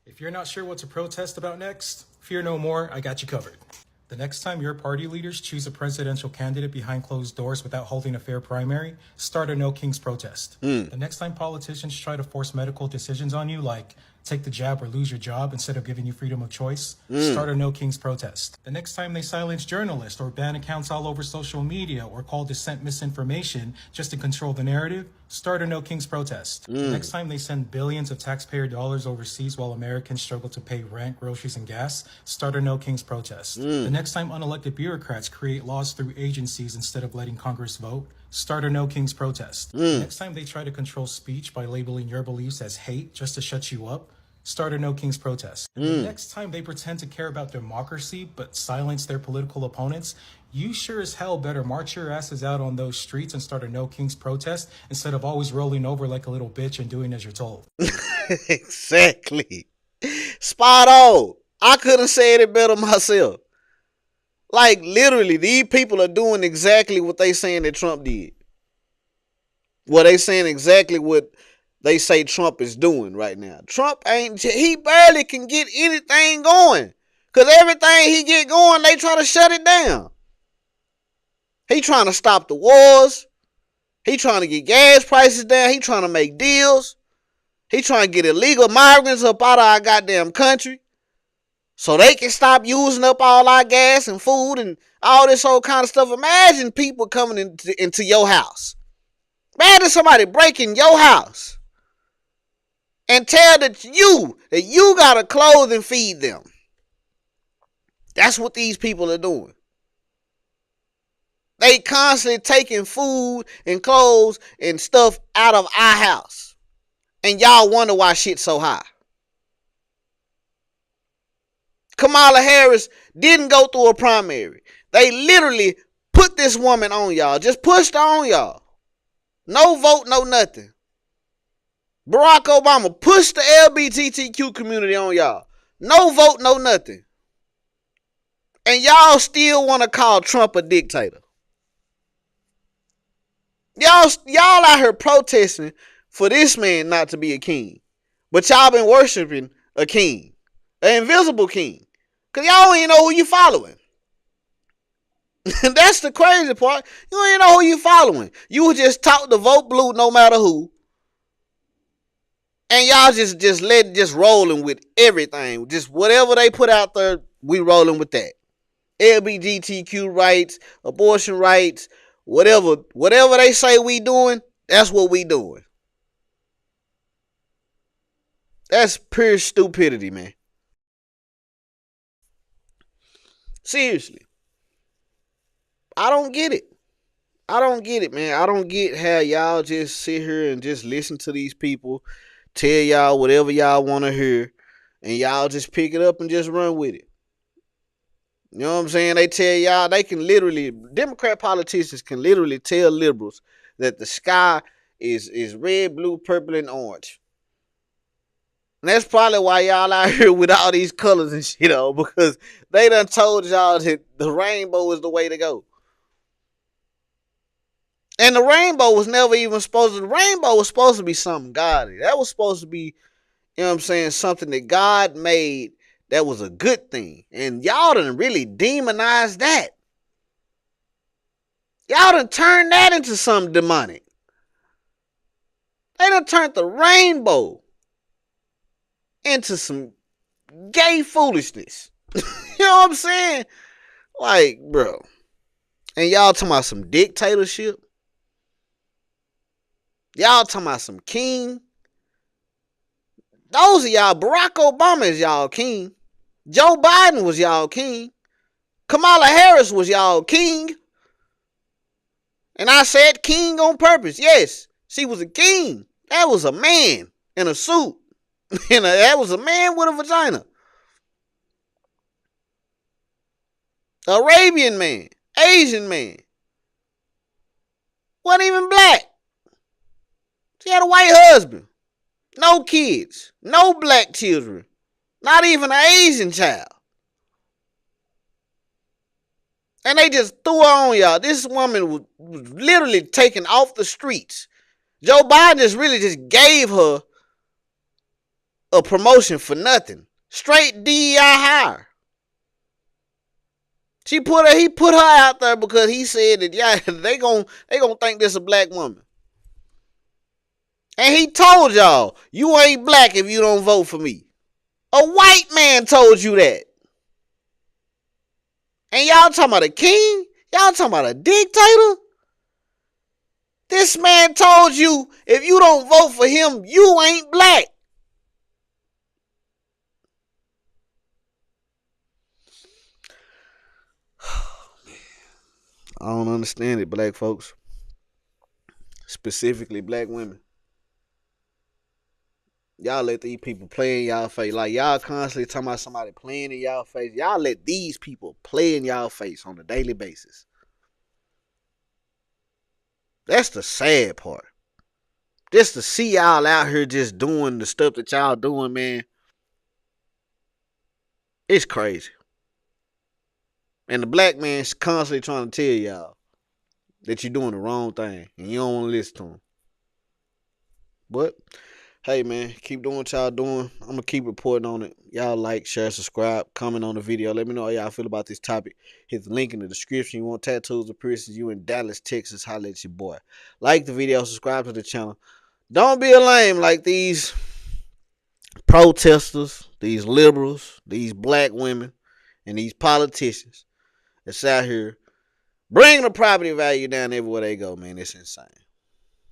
If you're not sure what to protest about next, fear no more, I got you covered. The next time your party leaders choose a presidential candidate behind closed doors without holding a fair primary, start a No Kings protest. The next time politicians try to force medical decisions on you, like take the jab or lose your job instead of giving you freedom of choice, start a No Kings protest. The next time they silence journalists or ban accounts all over social media or call dissent misinformation just to control the narrative, start a No Kings protest. The next time they send billions of taxpayer dollars overseas while Americans struggle to pay rent, groceries, and gas, start a No Kings protest. The next time unelected bureaucrats create laws through agencies instead of letting Congress vote, start a No Kings protest. Next time they try to control speech by labeling your beliefs as hate just to shut you up, start a No Kings protest. And the next time they pretend to care about democracy but silence their political opponents, you sure as hell better march your asses out on those streets and start a No Kings protest instead of always rolling over like a little bitch and doing as you're told. Exactly. Spot on. I couldn't say it better myself. Like, literally, these people are doing exactly what they saying that Trump did. Well, they saying exactly what they say Trump is doing right now. He barely can get anything going. Because everything he get going, they try to shut it down. He trying to stop the wars. He trying to get gas prices down. He trying to make deals. He trying to get illegal migrants up out of our goddamn country so they can stop using up all our gas and food and all this whole kind of stuff. Imagine people coming into your house. Imagine somebody breaking your house and tell that you gotta clothe and feed them. That's what these people are doing. They constantly taking food and clothes and stuff out of our house. And y'all wonder why shit's so high. Kamala Harris didn't go through a primary. They literally put this woman on y'all. Just pushed her on y'all. No vote, no nothing. Barack Obama pushed the LGBTQ community on y'all. No vote, no nothing. And y'all still want to call Trump a dictator. Y'all out here protesting for this man not to be a king. But y'all been worshiping a king. An invisible king. Because y'all don't even know who you following. That's the crazy part. You don't even know who you following. You were just taught to vote blue no matter who. And y'all just rolling with everything. Just whatever they put out there, we rolling with that. LGBTQ rights, abortion rights, whatever they say we doing, that's what we doing. That's pure stupidity, man. Seriously. I don't get it. Man. I don't get how y'all just sit here and just listen to these people tell y'all whatever y'all want to hear, and y'all just pick it up and just run with it. You know what I'm saying? They tell y'all, Democrat politicians can literally tell liberals that the sky is red, blue, purple, and orange. And that's probably why y'all out here with all these colors and shit on, because they done told y'all that the rainbow is the way to go. And the rainbow was never even the rainbow was supposed to be something godly. That was supposed to be, you know what I'm saying, something that God made that was a good thing. And y'all done really demonized that. Y'all done turned that into something demonic. They done turned the rainbow into some gay foolishness. You know what I'm saying? Like, bro. And y'all talking about some dictatorship? Y'all talking about some king? Those of y'all, Barack Obama is y'all king. Joe Biden was y'all king. Kamala Harris was y'all king. And I said king on purpose. Yes, she was a king. That was a man in a suit. That was a man with a vagina. Arabian man. Asian man. Wasn't even black. She had a white husband. No kids. No black children. Not even an Asian child. And they just threw her on y'all. This woman was literally taken off the streets. Joe Biden just gave her a promotion for nothing. Straight DEI hire. He put her out there because he said that they gonna think this a black woman. And he told y'all, you ain't black if you don't vote for me. A white man told you that. And y'all talking about a king? Y'all talking about a dictator? This man told you if you don't vote for him, you ain't black. I don't understand it, black folks. Specifically black women. Y'all let these people play in y'all face. Like y'all constantly talking about somebody playing in y'all face. Y'all let these people play in y'all face on a daily basis. That's the sad part. Just to see y'all out here just doing the stuff that y'all doing, man. It's crazy. And the black man's constantly trying to tell y'all that you're doing the wrong thing. And you don't want to listen to him. But, hey, man, keep doing what y'all doing. I'm going to keep reporting on it. Y'all like, share, subscribe, comment on the video. Let me know how y'all feel about this topic. Hit the link in the description. You want tattoos or piercings, you in Dallas, Texas, holla at your boy. Like the video, subscribe to the channel. Don't be a lame like these protesters, these liberals, these black women, and these politicians that's out here bringing the property value down everywhere they go, man. It's insane.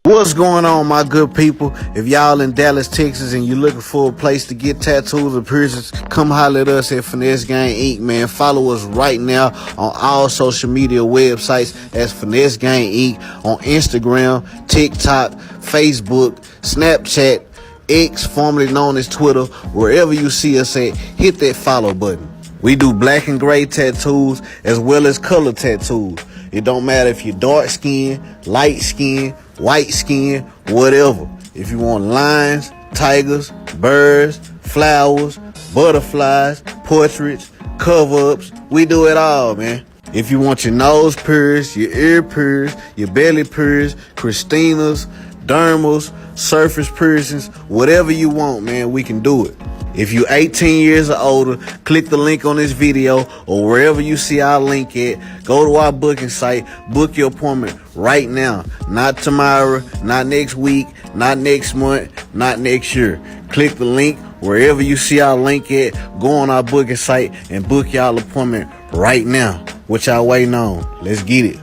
What's going on, my good people? If y'all in Dallas, Texas, and you're looking for a place to get tattoos or piercings, come holler at us at Finesse Gang Inc., man. Follow us right now on all social media websites as Finesse Gang Inc. on Instagram, TikTok, Facebook, Snapchat, X, formerly known as Twitter. Wherever you see us at, hit that follow button. We do black and gray tattoos as well as color tattoos. It don't matter if you're dark skin, light skin, white skin, whatever. If you want lines, tigers, birds, flowers, butterflies, portraits, cover-ups, we do it all, man. If you want your nose pierced, your ear pierced, your belly pierced, Christina's, dermals, surface piercings, whatever you want, man, we can do it. If you're 18 years or older, click the link on this video or wherever you see our link at. Go to our booking site, book your appointment right now. Not tomorrow, not next week, not next month, not next year. Click the link wherever you see our link at. Go on our booking site and book y'all appointment right now. What y'all waiting on? Let's get it.